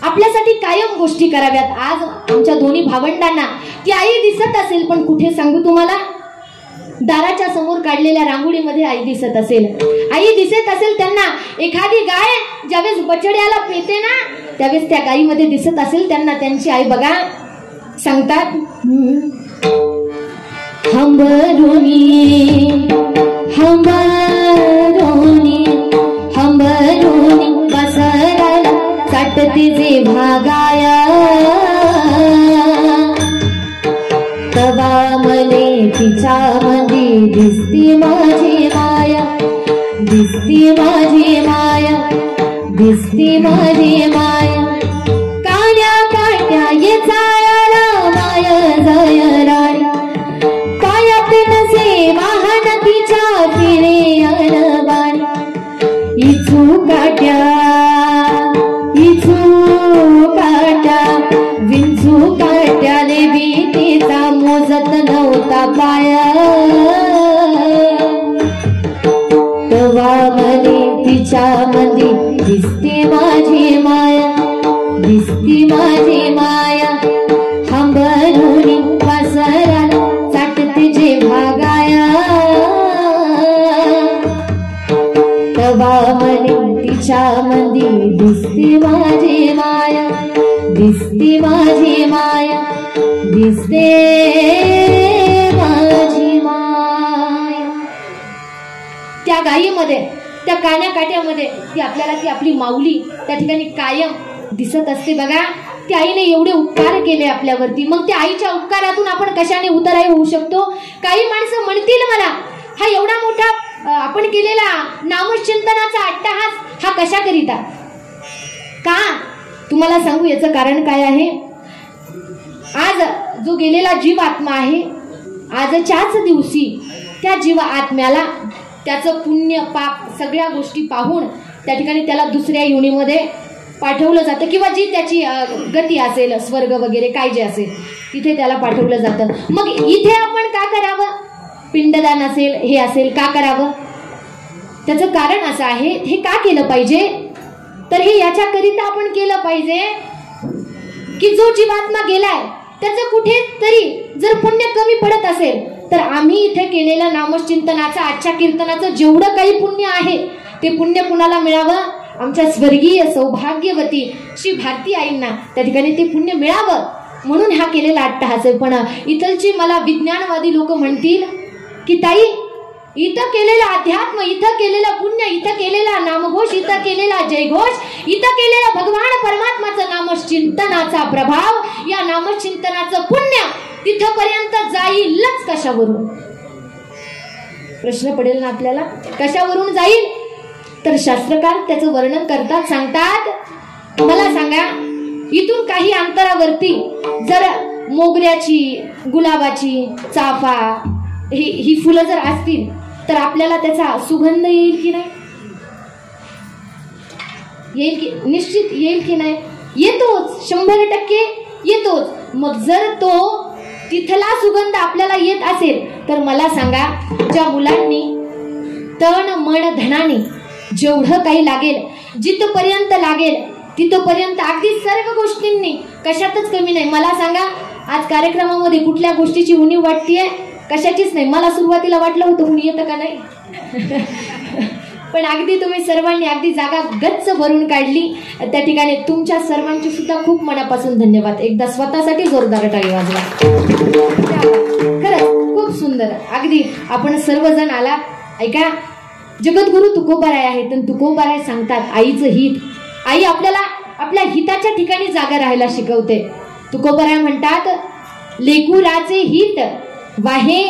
[SPEAKER 1] आपल्यासाठी कायम गोष्टी कराव्यात. आज आमच्या दोन्ही भावंडांना ती आई दिसत असेल, पण कुठे सांगू तुम्हाला, दाराच्या समोर काढलेल्या रांगोळीमध्ये आई दिसत असेल. आई दिसत असेल त्यांना. एखादी गाय ज्यावेळेस बछड्याला पेते ना, त्यावेळेस त्या गायीमध्ये दिसत असेल त्यांना त्यांची आई. बघा सांगतात, हंबरोनी हंबरोनी हंबरोनी बसराला चाटते जे भागाया, तवा मले तिच्या मध्ये दिसती माझी माया, दिसती माझी माया, दिसती माझी माया. काळ्या काट्या ये जायला माया जय राणी, पायात नसे वाहन तिच्या फिरे अनवाणी. इचू काट्या विंचू काट्याने भीतीचा मोजत नव्हता पाया, तवा मले तिच्या मध्ये दिसते माझी माया, दिसती माझी माया. हंबरुनी वासराला चाटते जे भागाया, तवा मले तिच्या मध्ये दिसते माझी माया, दिसती माझी माया, दिसते माझी माया. त्या गायीमध्ये, त्या कान्या काट्यामध्ये ती आपल्याला, ती आपली माऊली त्या ठिकाणी कायम दिसत असते. बघा त्या आईने एवढे उपकार केले आपल्यावरती. मग त्या आईच्या उपकारातून आपण कशाने उतराई होऊ शकतो? काही माणसं म्हणतील मला, हा एवढा मोठा आपण केलेला नामचिंतनाचा अट्टहास हा कशा करिता? का? तुम्हाला सांगू याचं कारण काय आहे. आज जो गेलेला जीव आत्मा आहे, आजच्याच दिवशी त्या जीव आत्म्याला त्याचं पुण्य पाप सगळ्या गोष्टी पाहून त्या ठिकाणी त्याला दुसऱ्या योनीमध्ये पाठवलं जातं, किंवा जी त्याची गती असेल, स्वर्ग वगैरे काय जे असेल तिथे त्याला पाठवलं जातं. मग इथे आपण का करावं? पिंडदान असेल, हे असेल, का करावं? त्याचं कारण असं आहे. हे का केलं पाहिजे? तर हे याच्याकरिता आपण केलं पाहिजे की जो जीवात्मा गेलाय त्याचं कुठेतरी जर पुण्य कमी पडत असेल, तर आम्ही इथे केलेलं नामचिंतनाचं, आजच्या कीर्तनाचं जेवढं काही पुण्य आहे ते पुण्य कुणाला मिळावं? आमच्या स्वर्गीय सौभाग्यवती श्री भारती आईंना त्या ठिकाणी ते पुण्य मिळावं म्हणून हा केलेला अट्टहास आहे. पण इथलची मला विज्ञानवादी लोक म्हणतील की ताई, इथं केलेला अध्यात्म, इथं केलेला पुण्य, इथं केलेला नामघोष, इथं केलेला जयघोष, इथं केलेला भगवान परमात्माचं नामचिंतनाचा प्रभाव, या नामचिंतनाचं पुण्य तिथपर्यंत जाईलच कशावरून? प्रश्न पडेल ना आपल्याला, कशावरून जाईल? तर शास्त्रकार त्याचं वर्णन करतात, सांगतात, मला सांगा, इथून काही अंतरावरती जर मोगऱ्याची, गुलाबाची, चाफा ही फुलं जर असतील तर आपल्याला त्याचा सुगंध येईल की नाही? येईल की? निश्चित येईल की नाही? येतोच, 100% येतोच. मग जर तो तिथला सुगंध आपल्याला येत असेल तर मला सांगा, ज्या मुलांनी तन मन धनाने जेवढं काही लागेल, जिथपर्यंत लागेल तिथपर्यंत अगदी सर्व गोष्टींनी, कशातच कमी नाही. मला सांगा, आज कार्यक्रमामध्ये कुठल्या गोष्टीची उणीव वाटतेय? कशाचीच नाही. मला सुरुवातीला वाटलं होतं कुणी येतं का नाही, पण अगदी तुम्ही सर्वांनी अगदी जागा गच्च भरून काढली. त्या ठिकाणी तुमच्या सर्वांची सुद्धा खूप मनापासून धन्यवाद. एकदा स्वतःसाठी जोरदार टाळी वाजवा. खरंच खूप सुंदर. अगदी आपण सर्वजण आला. ऐका, जगद्गुरु तुकोबाराय आहेत आणि तुकोबाराय सांगतात आईचं हित. आई आपल्याला आपल्या हिताच्या ठिकाणी जागा राहायला शिकवते. तुकोबाराय म्हणतात, लेकुराचे हित वाहे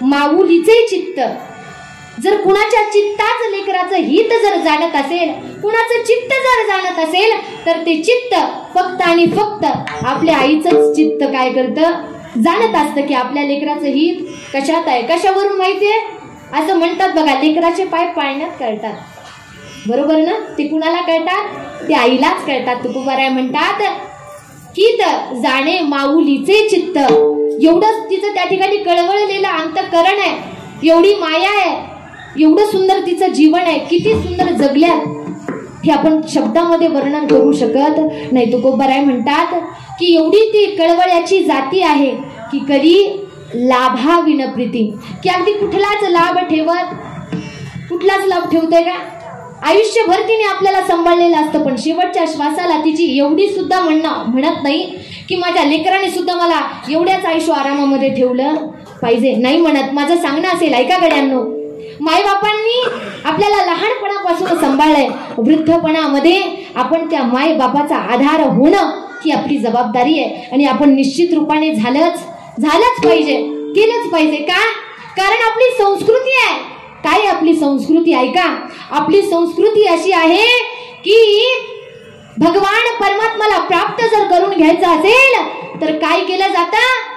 [SPEAKER 1] माऊलीचे चित्त. जर कुणाच्या चित्ताच लेकराचं हित जर जाणत असेल, कुणाचं चित्त जर जाणत असेल, तर ते चित्त फक्त आणि फक्त आपल्या आईचंच चित्त काय करतं? जाणत असतं की आपल्या लेकराचं हित कशात आहे. कशावरून माहितीये? असं म्हणतात बघा, लेकराचे पाय पाळण्यात कळतात. बरोबर ना? ते कुणाला कळतात? ते आईलाच कळतात. तुकोबाराय म्हणतात कीत जाणे माऊलीचे चित्त. एवढंच तिचं त्या ठिकाणी कळवळलेलं अंतःकरण आहे, एवढी माया आहे, एवढं सुंदर तिचं जीवन आहे, किती सुंदर जगल्यात हे आपण शब्दामध्ये वर्णन करू शकत नाही. तुकोबाराय म्हणतात की एवढी ती कळवळ्याची जाती आहे की कधी लाभाविन प्रीती, की अगदी कुठलाच लाभ ठेवत, कुठलाच लाभ ठेवते का? आयुष्यभर तिने आपल्याला सांभाळलेलं असतं, पण शेवटच्या श्वासाला तिची एवढी सुद्धा म्हणत नाही की माझ्या लेकराने सुद्धा मला एवढ्याच आयुष्य आरामामध्ये ठेवलं पाहिजे, नाही म्हणत. माझं सांगणं असेल, ऐका गड्यांनो, मायबापांनी आपल्याला लहानपणापासून सांभाळलंय. वृद्धपणामध्ये आपण त्या मायबापाचा आधार होणं ही आपली जबाबदारी आहे आणि आपण निश्चित रूपाने झालंच पाहिजे, केलंच पाहिजे. का? कारण आपली संस्कृती आहे. काय आपली संस्कृती? ऐका, आपली संस्कृती अशी आहे की भगवान परमात्माला प्राप्त जर करून घ्यायचं असेल तर काय केलं जातं?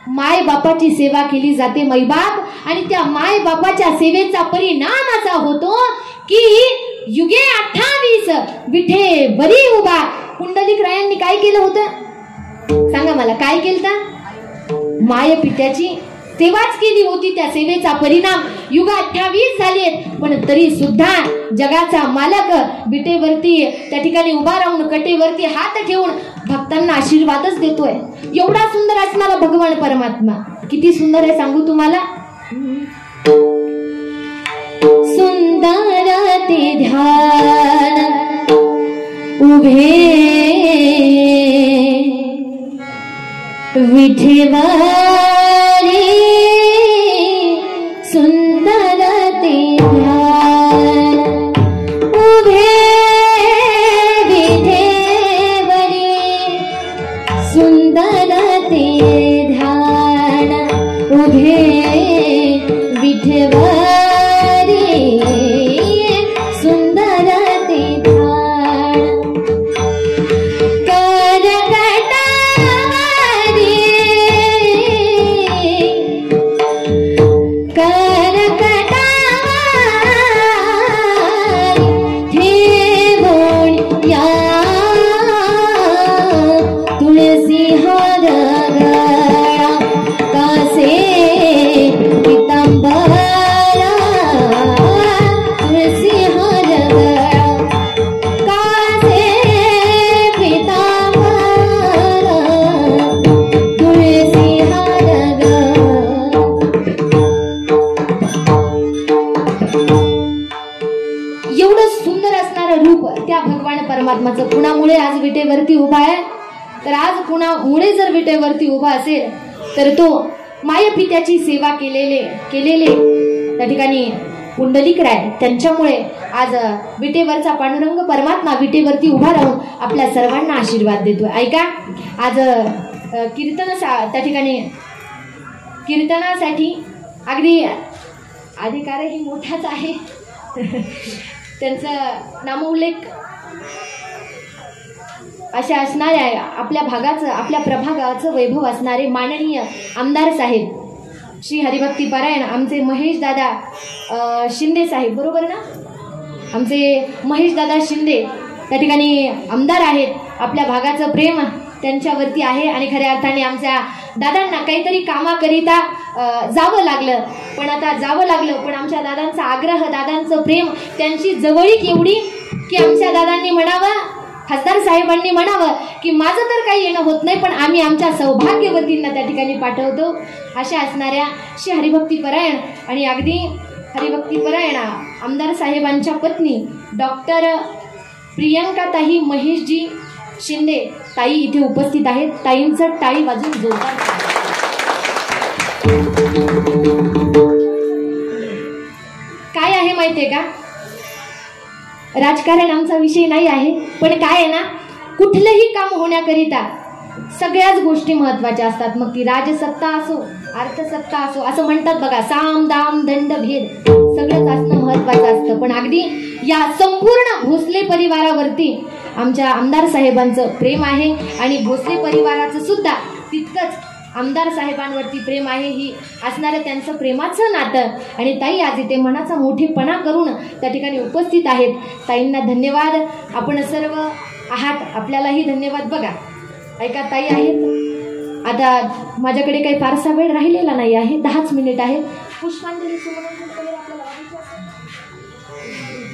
[SPEAKER 1] माय बापाची सेवा केली जाते. मायबाप आणि त्या माय बापाच्या सेवेचा परिणाम असा होतो की युगे 28 विठे बरी उभा. पुंडलिक रायांनी काय केलं होतं? सांगा मला, काय केलं? माय पित्याची सेवाच केली होती. त्या सेवेचा परिणाम युग 28 झालेत, पण तरी सुद्धा जगाचा मालक विटेवरती त्या ठिकाणी उभा राहून कटेवरती हात ठेवून भक्तांना आशीर्वादच देतोय. एवढा सुंदर असणारा भगवान परमात्मा किती सुंदर आहे सांगू तुम्हाला. सुंदर ते ध्यान उभे विठेवारी, सुंदर ते ध्यान उभे विठेवरी, सुंदर ते ध्यान उभे विठेवरी, सुंदर ते ध्यान. परमात्माचं कुणामुळे आज विटेवरती उभा आहे? तर आज कुणामुळे जर विटेवरती उभा असेल तर तो मायपित्याची सेवा केलेले त्या ठिकाणी पुंडलिक राय, त्यांच्यामुळे आज विटेवरचा पांडुरंग परमात्मा विटेवरती उभा राहून आपल्या सर्वांना आशीर्वाद देतोय. ऐका, आज त्या ठिकाणी कीर्तनासाठी अगदी अधिकारही मोठाच आहे. त्यांचं नामोल्लेख अशा असणाऱ्या आपल्या प्रभागाचं वैभव असणारे माननीय आमदार साहेब श्री हरिभक्ती परायण आमचे महेश दादा शिंदे साहेब, बरोबर ना? आमचे महेश दादा शिंदे त्या ठिकाणी आमदार आहेत. आपल्या भागाचं प्रेम त्यांच्यावरती आहे आणि खऱ्या अर्थाने आमच्या दादांना काहीतरी कामाकरिता जावं लागलं, पण आमच्या दादांचा आग्रह, दादांचं प्रेम, त्यांची जवळीक एवढी की आमच्या दादांनी म्हणावं, खासदार साहेबांनी म्हणावं की माझं तर काही येणं होत नाही, पण आम्ही आमच्या सौभाग्यवतींना त्या ठिकाणी पाठवतो. अशा असणाऱ्या श्री हरिभक्ती परायण आणि अगदी हरिभक्ती परायण आमदार साहेबांच्या पत्नी डॉक्टर प्रियंकाताई महेशजी शिंदे ताई इथे उपस्थित आहेत. ताईंचं टाळी वाजून जोरदार. काय आहे माहितीये का, राजकारण आमचा विषय नाही आहे, पण काय आहे ना, कुठलंही काम होण्याकरिता सगळ्याच गोष्टी महत्वाच्या असतात. मग ती राजसत्ता असो, अर्थसत्ता असो, असं म्हणतात बघा, साम दाम दंड भेद सगळंच असणं महत्वाचं असतं. पण अगदी या संपूर्ण भोसले परिवारावरती आमच्या आमदार साहेबांचं प्रेम आहे आणि भोसले परिवाराचं सुद्धा तितकंच आमदार साहेबांवरती प्रेम आहे, ही असणारं त्यांचं प्रेमाचं नातं. आणि ताई आज इथे मनाचा मोठेपणा करून त्या ठिकाणी उपस्थित आहेत. ताईंना धन्यवाद. आपण सर्व आहात, आपल्यालाही धन्यवाद. बघा ऐका, ताई आहेत. आता माझ्याकडे काही फारसा वेळ राहिलेला नाही आहे, 10च मिनिट आहेत. पुष्पांजली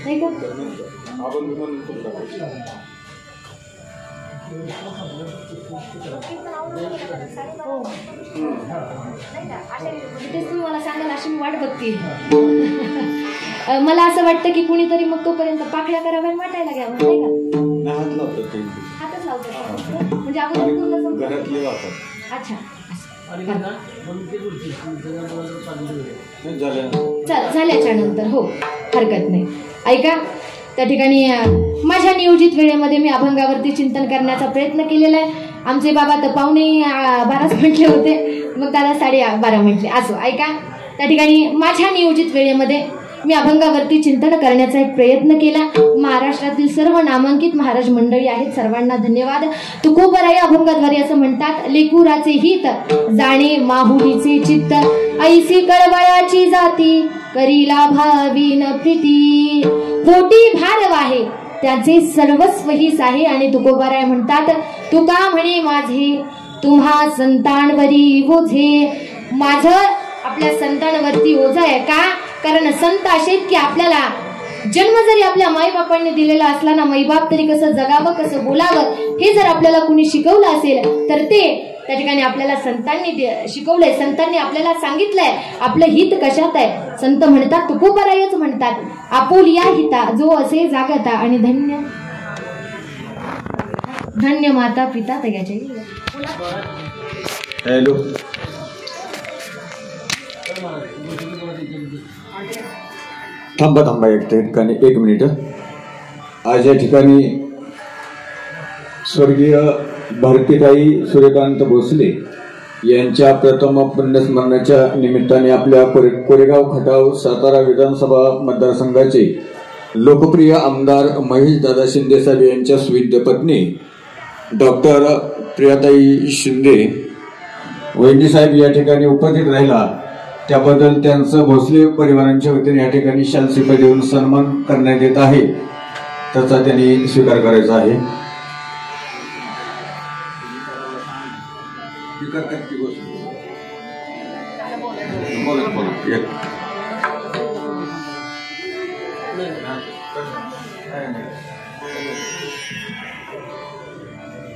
[SPEAKER 1] नाही का? तेच तुम्ही मला सांगाल अशी मी वाट बघते. मला असं वाटतं की कुणीतरी मग तोपर्यंत पाकळ्या कराव्या, वाटायला घ्यावं, नाही का? हातच लावतात म्हणजे अगोदर पूर्ण घरातले वाटतात. अच्छा, झाल्याच्या नंतर हो, हरकत नाही. ऐका, त्या ठिकाणी माझ्या नियोजित वेळेमध्ये मी अभंगावरती चिंतन करण्याचा प्रयत्न केलेला आहे. आमचे बाबा तर 11:15 म्हटले होते, मग दादा 12:30 म्हटले. असो, ऐका, त्या ठिकाणी माझ्या नियोजित वेळेमध्ये मी अभंगावरती चिंतन करण्याचा एक प्रयत्न केला. महाराष्ट्रातील सर्व नामांकित महाराज मंडळी आहेत, सर्वांना धन्यवाद. तुकोबराया अभंगाद्वारे असं म्हणतात, लेकुराचे हित जाणे माहुलीचे चित्त, ऐसी कळवळाची जाती करीला भावीन प्रीती, पोटी भार वाहे त्याचे सर्वस्व हीच आहे. आणि तुकोबराय म्हणतात, तुका म्हणे माझे तुम्हा संतांवरी ओझे. माझं आपल्या संतांवरती ओझ आहे. का? कारण संत असे की आपल्याला जन्म जरी आपल्या माईबापांनी दिलेला असला ना, माईबाप तरी कसं जगावं, कसं बोलावं हे जर आपल्याला कुणी शिकवलं असेल तर ते त्या ठिकाणी आपल्याला संतांनी शिकवलंय. संतांनी आपल्याला सांगितलंय आपलं हित कशात आहे. संत म्हणतात, तुकोबरायच म्हणतात, आपुलिया हिता जो असे जागता. आणि धन्य धन्य माता पिता त्याच्या.
[SPEAKER 3] हॅलो, थांबा एक ठिकाणी 1 मिनिट. आज या ठिकाणी स्वर्गीय भारतीताई सूर्यकांत भोसले यांच्या प्रथम पुण्यस्मरणाच्या निमित्ताने आपल्या कोरेगाव खटाव सातारा विधानसभा मतदारसंघाचे लोकप्रिय आमदार महेश दादा शिंदे साहेब यांच्या सुविद्य पत्नी डॉक्टर प्रियाताई शिंदे वैद्य साहेब या ठिकाणी उपस्थित राहिला, त्याबद्दल त्यांचं भोसले परिवारांच्या वतीने या ठिकाणी शालसिपा देऊन सन्मान करण्यात येत आहे. त्याचा त्यांनी स्वीकार करायचा आहे.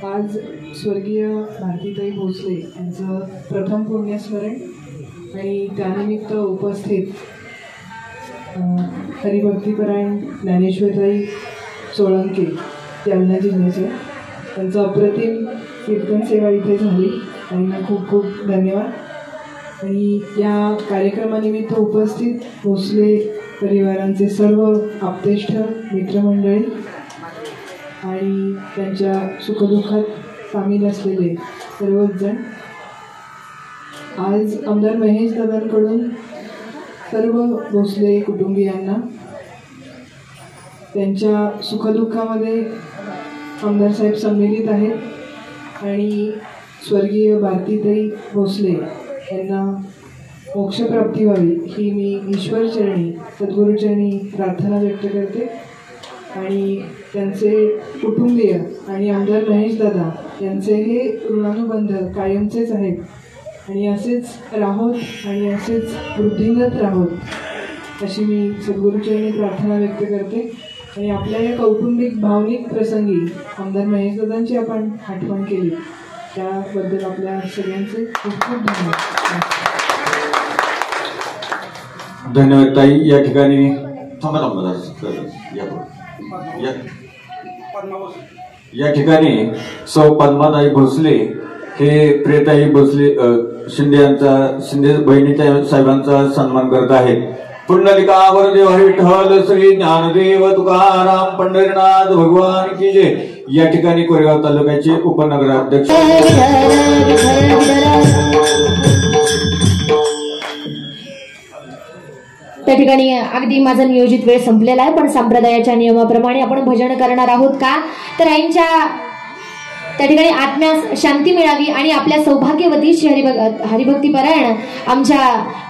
[SPEAKER 4] आज स्वर्गीय भारतीताई भोसले यांचं प्रथम पुण्यस्मरण आणि त्यानिमित्त उपस्थित हरिभक्तीपरायण ज्ञानेश्वरताई सोळंके जालना जिल्ह्याचे, त्यांचं अप्रतिम कीर्तन सेवा इथे झाली. त्यांना खूप खूप धन्यवाद. आणि या कार्यक्रमानिमित्त उपस्थित भोसले परिवारांचे सर्व आप्तेष्ट मित्रमंडळी आणि त्यांच्या सुखदुःखात सामील असलेले सर्वच जण. आज आमदार महेश दादांकडून सर्व भोसले कुटुंबियांना त्यांच्या सुखदुःखामध्ये आमदार साहेब सम्मिलित आहेत आणि स्वर्गीय भारतीताई भोसले यांना मोक्षप्राप्ती व्हावी ही मी ईश्वरचरणी सद्गुरूचरणी प्रार्थना व्यक्त करते. आणि त्यांचे कुटुंबीय आणि आमदार महेश दादा यांचे हे ऋणानुबंध कायमचेच आहेत आणि असेच राहोत आणि असेच वृद्धिंगत राहोत अशी मी सद्गुरूचरणी प्रार्थना व्यक्त करते. आणि आपल्या या कौटुंबिक भावनिक प्रसंगी आमदार महेश दादांची आपण आठवण केली त्याबद्दल आपल्या सगळ्यांचे खूप खूप धन्यवाद.
[SPEAKER 3] धन्यवाद ताई. या ठिकाणी या ठिकाणी सौ पद्माताई भोसले हे प्रियताई भोसले शिंदे बहिणीच्या साहेबांचा सन्मान करत आहेत. पुंडलिकावर देव विठ्ठल श्री ज्ञानदेव तुकाराम पंढरीनाथ भगवान की जय. या ठिकाणी कोरेगाव तालुक्याचे उपनगराध्यक्ष
[SPEAKER 1] त्या ठिकाणी अगदी माझा नियोजित वेळ संपलेला आहे, पण संप्रदायाच्या नियमाप्रमाणे आपण भजन करणार आहोत. का तर आईंच्या त्या ठिकाणी आत्म्यास शांती मिळावी आणि आपल्या सौभाग्यवती हरिभक्ती परायण आमच्या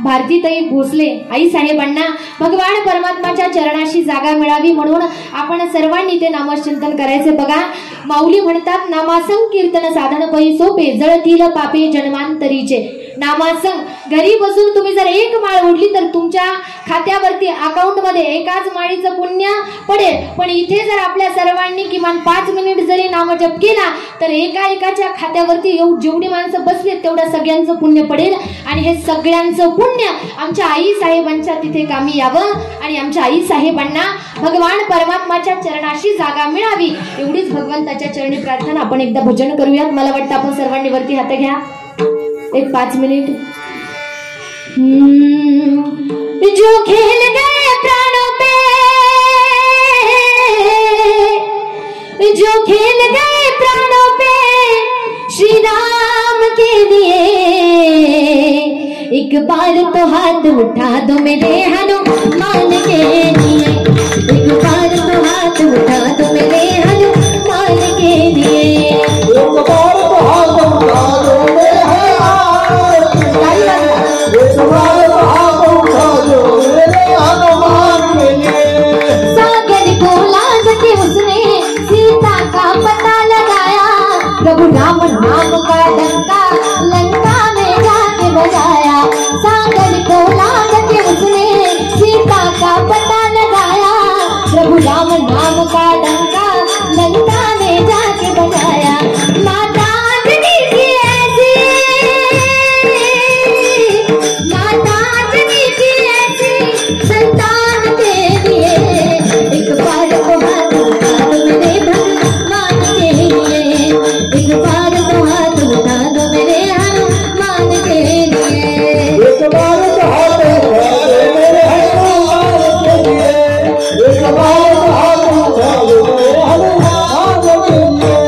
[SPEAKER 1] भारतीताई भोसले आई साहेबांना भगवान परमात्माच्या चरणाशी जागा मिळावी म्हणून आपण सर्वांनी ते नामचिंतन करायचे. बघा माऊली म्हणतात नामासंकीर्तन साधन पै सोपे जळतील पापे जन्मांतरीचे. नामासंग घरी बसून तुम्ही जर एक माळ ओढली तर तुमच्या खात्यावरती अकाउंट मध्ये एकाच माळीचं पुण्य पडेल. पण इथे जर आपल्या सर्वांनी किमान 5 मिनिट जरी नामजप केला तर एकाच्या खात्यावरती जेवढी माणसं बसले तेवढं सगळ्यांचं पुण्य पडेल. आणि हे सगळ्यांचं पुण्य आमच्या आई साहेबांच्या तिथे कामी यावं आणि आमच्या आई साहेबांना भगवान परमात्माच्या चरणाशी जागा मिळावी एवढीच भगवंताच्या चरणी प्रार्थना. आपण एकदा भजन करूयात. मला वाटतं आपण सर्वांनी वरती हात घ्या एक 5 मिनिट. जो खेल गए प्राणों पे, जो खेल गए प्राणों पे श्री राम के लिए, एक बार तो हाथ उठा दो मेरे हनुमान के लिए, एक बार तो हाथ उठा दो मेरे हनुमान के लिए,
[SPEAKER 5] एक बार तो हाथ उठा दो मेरे
[SPEAKER 1] सागर को लांघ के उसने सीता का पता लगाया, प्रभु राम नाम का डंका लंका में जाके बजाया. सागर को लांघ के उसने सीता का पता लगाया, प्रभु राम नाम का डंका लंका में जाके बजाया. माता अंजनी की ऐसी, माता अंजनी की ऐसी संतान के लिए, एक बार तो हाथ उठा दो मेरे भगवान के लिए, एक बार तो हाथ उठा दो मेरे हनुमान के लिए,
[SPEAKER 5] एक बार तो हाथ उठा दो मेरे हनुमान के लिए, एक बार तो हाथ उठा दो मेरे हनुमान के लिए.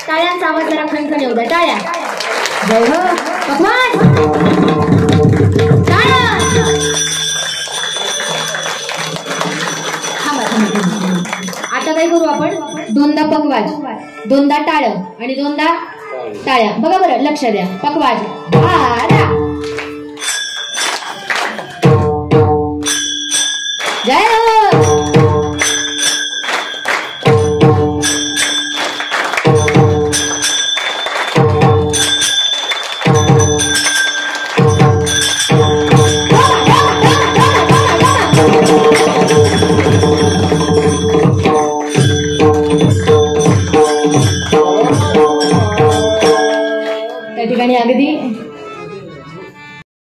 [SPEAKER 1] टाळ्यांचा आवाज जरा खणखण येऊ द्या. टाळ्या जय हो भगवान. टाळ्या आता काय करू आपण? दोनदा पकवाज, दोनदा टाळ आणि दोनदा टाळ्या. बघा बरं लक्ष द्या. पकवाज जय